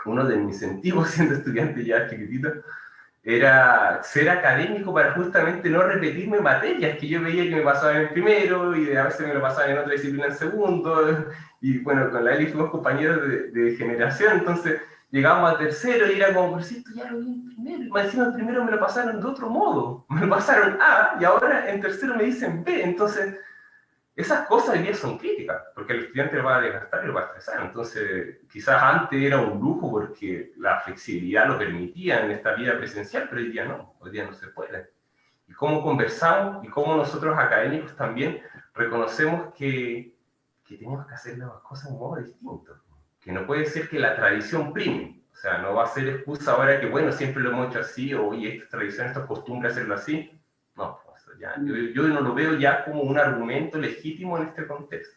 uno de mis incentivos siendo estudiante ya chiquitito, era ser académico para justamente no repetirme materias que yo veía que me pasaban en primero y a veces me lo pasaban en otra disciplina en segundo, y bueno, con la Eli fuimos compañeros de generación, entonces llegábamos a tercero y era como, pero si esto ya lo vi en primero, y más encima en primero me lo pasaron de otro modo, me lo pasaron A y ahora en tercero me dicen B, entonces esas cosas hoy día son críticas, porque el estudiante lo va a desgastar y lo va a estresar. Entonces, quizás antes era un lujo porque la flexibilidad lo permitía en esta vida presencial, pero hoy día no se puede. Y cómo conversamos y cómo nosotros académicos también reconocemos que tenemos que hacer las cosas de un modo distinto. Que no puede ser que la tradición prime. O sea, no va a ser excusa ahora que, bueno, siempre lo hemos hecho así, o oye, esta tradición, esta costumbre hacerlo así. No. Ya, yo no lo veo ya como un argumento legítimo en este contexto.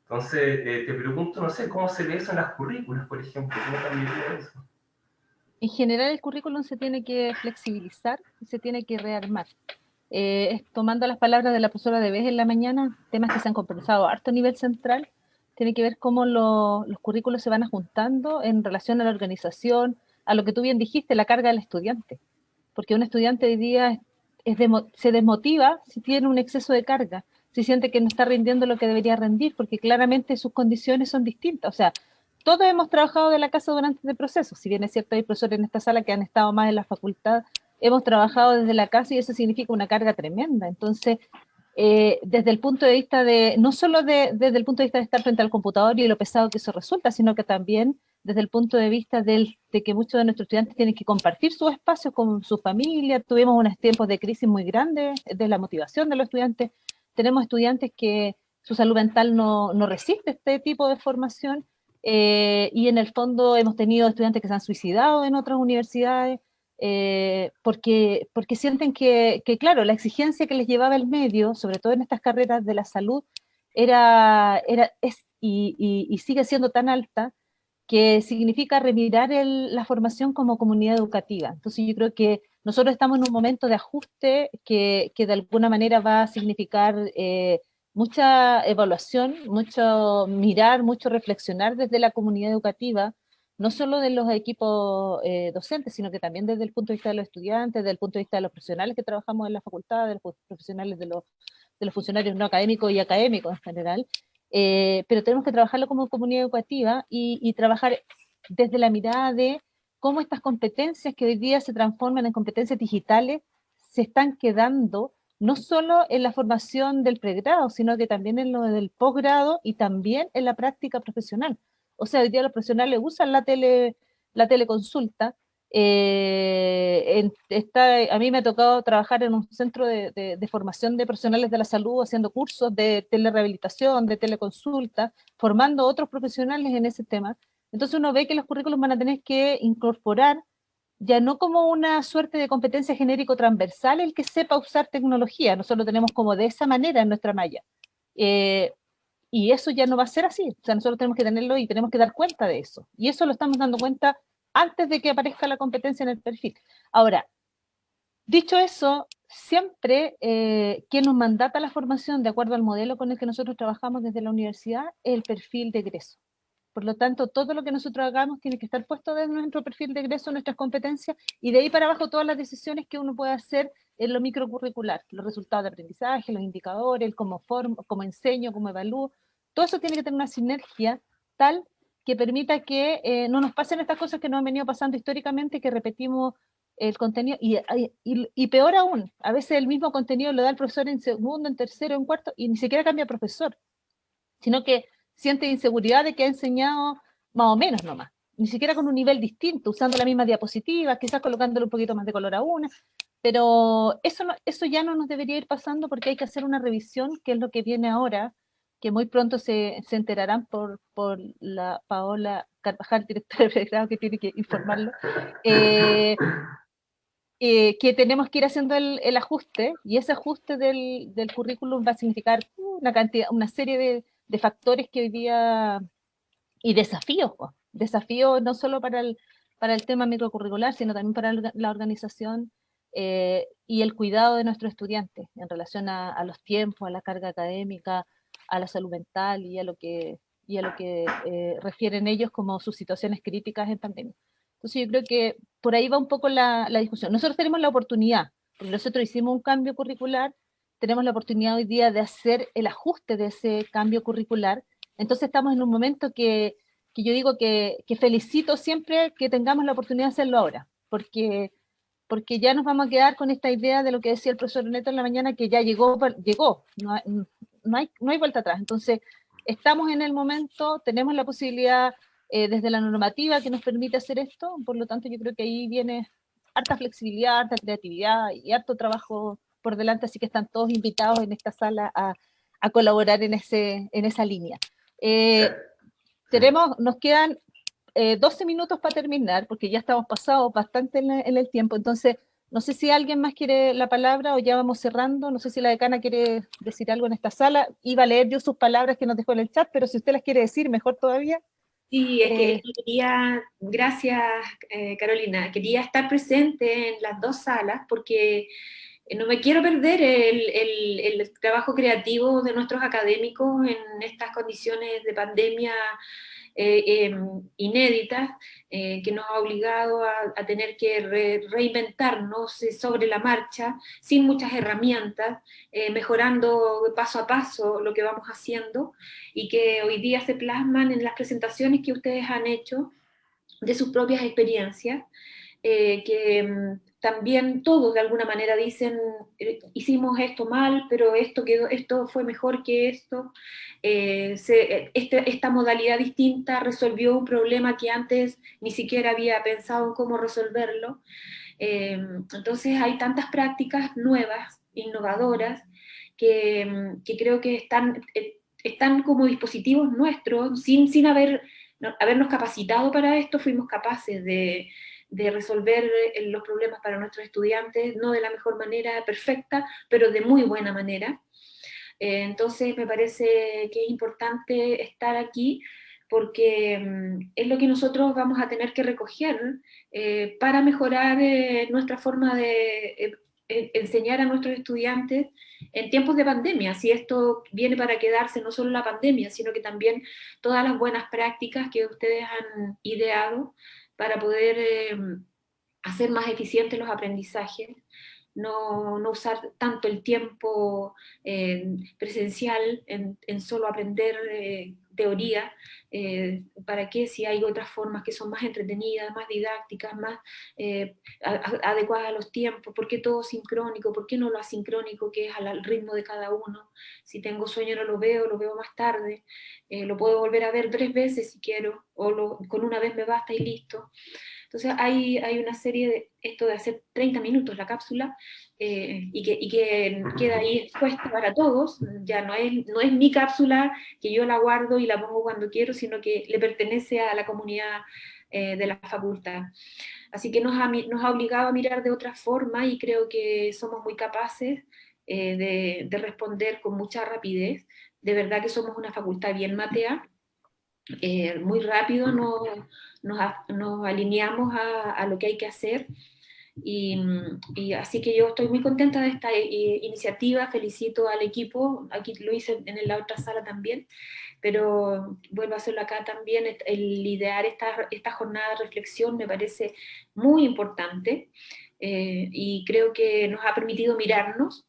Entonces, te pregunto, no sé, ¿cómo se ve eso en las currículas, por ejemplo? ¿Cómo cambiaría eso? En general el currículum se tiene que flexibilizar y se tiene que rearmar. Tomando las palabras de la profesora Deves en la mañana, temas que se han conversado harto a nivel central, tiene que ver cómo los currículos se van ajuntando en relación a la organización, a lo que tú bien dijiste, la carga del estudiante. Porque un estudiante hoy día se desmotiva si tiene un exceso de carga, si siente que no está rindiendo lo que debería rendir, porque claramente sus condiciones son distintas. O sea, todos hemos trabajado de la casa durante el proceso, si bien es cierto hay profesores en esta sala que han estado más en la facultad, hemos trabajado desde la casa y eso significa una carga tremenda. Entonces, desde el punto de vista no solo desde el punto de vista de estar frente al computador y lo pesado que eso resulta, sino que también desde el punto de vista de que muchos de nuestros estudiantes tienen que compartir sus espacios con su familia. Tuvimos unos tiempos de crisis muy grandes de la motivación de los estudiantes. Tenemos estudiantes que su salud mental no resiste este tipo de formación, y en el fondo hemos tenido estudiantes que se han suicidado en otras universidades, porque sienten que, claro, la exigencia que les llevaba el medio, sobre todo en estas carreras de la salud, y sigue siendo tan alta, que significa remirar la formación como comunidad educativa. Entonces yo creo que nosotros estamos en un momento de ajuste que de alguna manera va a significar mucha evaluación, mucho mirar, mucho reflexionar desde la comunidad educativa, no solo de los equipos docentes, sino que también desde el punto de vista de los estudiantes, desde el punto de vista de los profesionales que trabajamos en la facultad, de los profesionales de los funcionarios no académicos y académicos en general. Pero tenemos que trabajarlo como comunidad educativa y trabajar desde la mirada de cómo estas competencias que hoy día se transforman en competencias digitales se están quedando no solo en la formación del pregrado, sino que también en lo del posgrado y también en la práctica profesional. O sea, hoy día los profesionales usan la teleconsulta. A mí me ha tocado trabajar en un centro de formación de profesionales de la salud, haciendo cursos de telerehabilitación, de teleconsulta, formando otros profesionales en ese tema. Entonces uno ve que los currículos van a tener que incorporar ya no como una suerte de competencia genérico transversal el que sepa usar tecnología, nosotros lo tenemos como de esa manera en nuestra malla. Y eso ya no va a ser así, o sea, nosotros tenemos que tenerlo y tenemos que dar cuenta de eso. Y eso lo estamos dando cuenta antes de que aparezca la competencia en el perfil. Ahora, dicho eso, siempre quien nos mandata la formación de acuerdo al modelo con el que nosotros trabajamos desde la universidad es el perfil de egreso. Por lo tanto, todo lo que nosotros hagamos tiene que estar puesto desde nuestro perfil de egreso, nuestras competencias, y de ahí para abajo todas las decisiones que uno puede hacer en lo microcurricular, los resultados de aprendizaje, los indicadores, el cómo enseño, cómo evalúo, todo eso tiene que tener una sinergia tal que permita que no nos pasen estas cosas que nos han venido pasando históricamente, que repetimos el contenido, y peor aún, a veces el mismo contenido lo da el profesor en segundo, en tercero, en cuarto, y ni siquiera cambia profesor, sino que siente inseguridad de que ha enseñado más o menos nomás, ni siquiera con un nivel distinto, usando la misma diapositiva, quizás colocándole un poquito más de color a una, pero eso ya no nos debería ir pasando porque hay que hacer una revisión, que es lo que viene ahora, que muy pronto se enterarán por la Paola Carvajal, directora de pregrado, que tiene que informarlo, que tenemos que ir haciendo el ajuste, y ese ajuste del currículum va a significar una serie de factores que hoy día, y desafíos, desafíos no solo para el tema microcurricular, sino también para la organización y el cuidado de nuestros estudiantes en relación a los tiempos, a la carga académica, a la salud mental y a lo que refieren ellos como sus situaciones críticas en pandemia. Entonces yo creo que por ahí va un poco la discusión. Nosotros tenemos la oportunidad, porque nosotros hicimos un cambio curricular, tenemos la oportunidad hoy día de hacer el ajuste de ese cambio curricular. Entonces estamos en un momento que yo digo que felicito siempre que tengamos la oportunidad de hacerlo ahora, porque ya nos vamos a quedar con esta idea de lo que decía el profesor Neto en la mañana, que ya llegó, no hay vuelta atrás. Entonces, estamos en el momento, tenemos la posibilidad desde la normativa que nos permite hacer esto, por lo tanto yo creo que ahí viene harta flexibilidad, harta creatividad y harto trabajo por delante, así que están todos invitados en esta sala a colaborar en esa línea. Nos quedan 12 minutos para terminar, porque ya estamos pasados bastante en el tiempo, entonces no sé si alguien más quiere la palabra o ya vamos cerrando, no sé si la decana quiere decir algo en esta sala, iba a leer yo sus palabras que nos dejó en el chat, pero si usted las quiere decir, mejor todavía. Sí, es que quería, gracias Carolina, quería estar presente en las dos salas porque no me quiero perder el trabajo creativo de nuestros académicos en estas condiciones de pandemia inéditas, que nos ha obligado a tener que reinventarnos sobre la marcha, sin muchas herramientas, mejorando paso a paso lo que vamos haciendo, y que hoy día se plasman en las presentaciones que ustedes han hecho de sus propias experiencias, que también todos de alguna manera dicen, hicimos esto mal, pero esto fue mejor que esto, esta modalidad distinta resolvió un problema que antes ni siquiera había pensado en cómo resolverlo. Entonces hay tantas prácticas nuevas, innovadoras, que creo que están como dispositivos nuestros, sin habernos capacitado para esto, fuimos capaces de resolver los problemas para nuestros estudiantes, no de la mejor manera, perfecta, pero de muy buena manera. Entonces me parece que es importante estar aquí porque es lo que nosotros vamos a tener que recoger para mejorar nuestra forma de enseñar a nuestros estudiantes en tiempos de pandemia. Si esto viene para quedarse, no solo la pandemia, sino que también todas las buenas prácticas que ustedes han ideado para poder hacer más eficientes los aprendizajes, no usar tanto el tiempo presencial en solo aprender teoría, ¿para qué? Si hay otras formas que son más entretenidas, más didácticas, más adecuadas a los tiempos. ¿Por qué todo sincrónico? ¿Por qué no lo asincrónico, que es al ritmo de cada uno? Si tengo sueño no lo veo más tarde, lo puedo volver a ver 3 veces si quiero, o con una vez me basta y listo. Entonces hay una serie de, esto de hacer 30 minutos la cápsula, y que queda ahí expuesta para todos, ya no es mi cápsula que yo la guardo y la pongo cuando quiero, sino que le pertenece a la comunidad de la facultad. Así que nos ha obligado a mirar de otra forma y creo que somos muy capaces de responder con mucha rapidez. De verdad que somos una facultad bien matea, muy rápido nos alineamos a lo que hay que hacer. Y así que yo estoy muy contenta de esta iniciativa, felicito al equipo, aquí lo hice en la otra sala también, pero vuelvo a hacerlo acá también. El idear esta jornada de reflexión me parece muy importante, y creo que nos ha permitido mirarnos,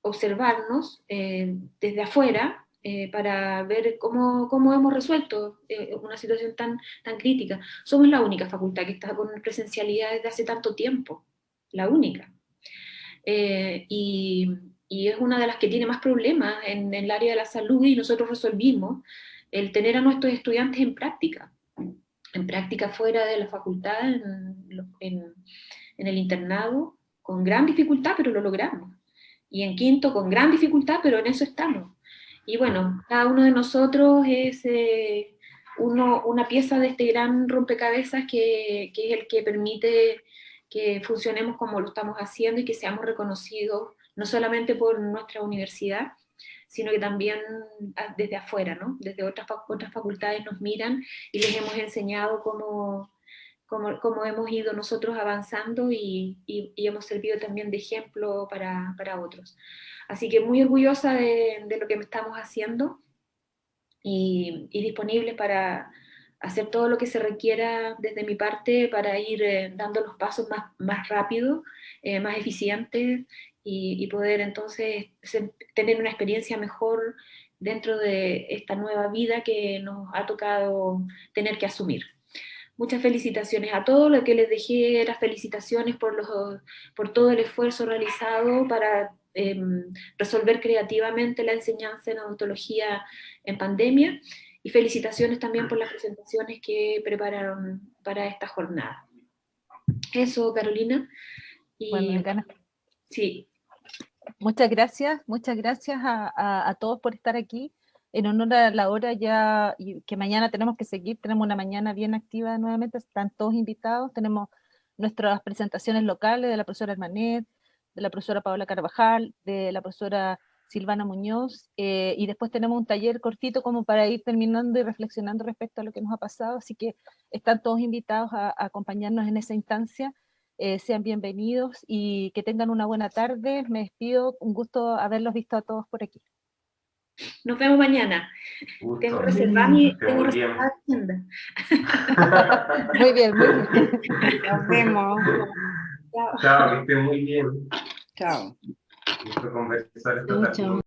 observarnos desde afuera, para ver cómo hemos resuelto una situación tan crítica. Somos la única facultad que está con presencialidad desde hace tanto tiempo, la única. Y es una de las que tiene más problemas en el área de la salud, y nosotros resolvimos el tener a nuestros estudiantes en práctica fuera de la facultad, en el internado, con gran dificultad, pero lo logramos. Y en quinto con gran dificultad, pero en eso estamos. Y bueno, cada uno de nosotros es una pieza de este gran rompecabezas que es el que permite que funcionemos como lo estamos haciendo y que seamos reconocidos, no solamente por nuestra universidad, sino que también desde afuera, ¿no? Desde otras facultades nos miran y les hemos enseñado cómo hemos ido nosotros avanzando, y hemos servido también de ejemplo para otros. Así que muy orgullosa de lo que estamos haciendo, y disponible para hacer todo lo que se requiera desde mi parte para ir dando los pasos más rápido, más eficientes, y poder entonces tener una experiencia mejor dentro de esta nueva vida que nos ha tocado tener que asumir. Muchas felicitaciones a todos. Lo que les dejé era felicitaciones por todo el esfuerzo realizado para resolver creativamente la enseñanza en odontología en pandemia, y felicitaciones también por las presentaciones que prepararon para esta jornada. Eso, Carolina. Y, bueno, Gana. Sí. Muchas gracias a todos por estar aquí. En honor a la hora ya, y que mañana tenemos que seguir, tenemos una mañana bien activa nuevamente, están todos invitados, tenemos nuestras presentaciones locales de la profesora Hermanet, de la profesora Paola Carvajal, de la profesora Silvana Muñoz, y después tenemos un taller cortito como para ir terminando y reflexionando respecto a lo que nos ha pasado, así que están todos invitados a acompañarnos en esa instancia. Sean bienvenidos y que tengan una buena tarde. Me despido, un gusto haberlos visto a todos por aquí. Nos vemos mañana. Gusto. Tengo reservada mi agenda. Muy bien, muy bien. Nos vemos. Chao, que estén muy bien. Chao. Gusto conversar esta tarde.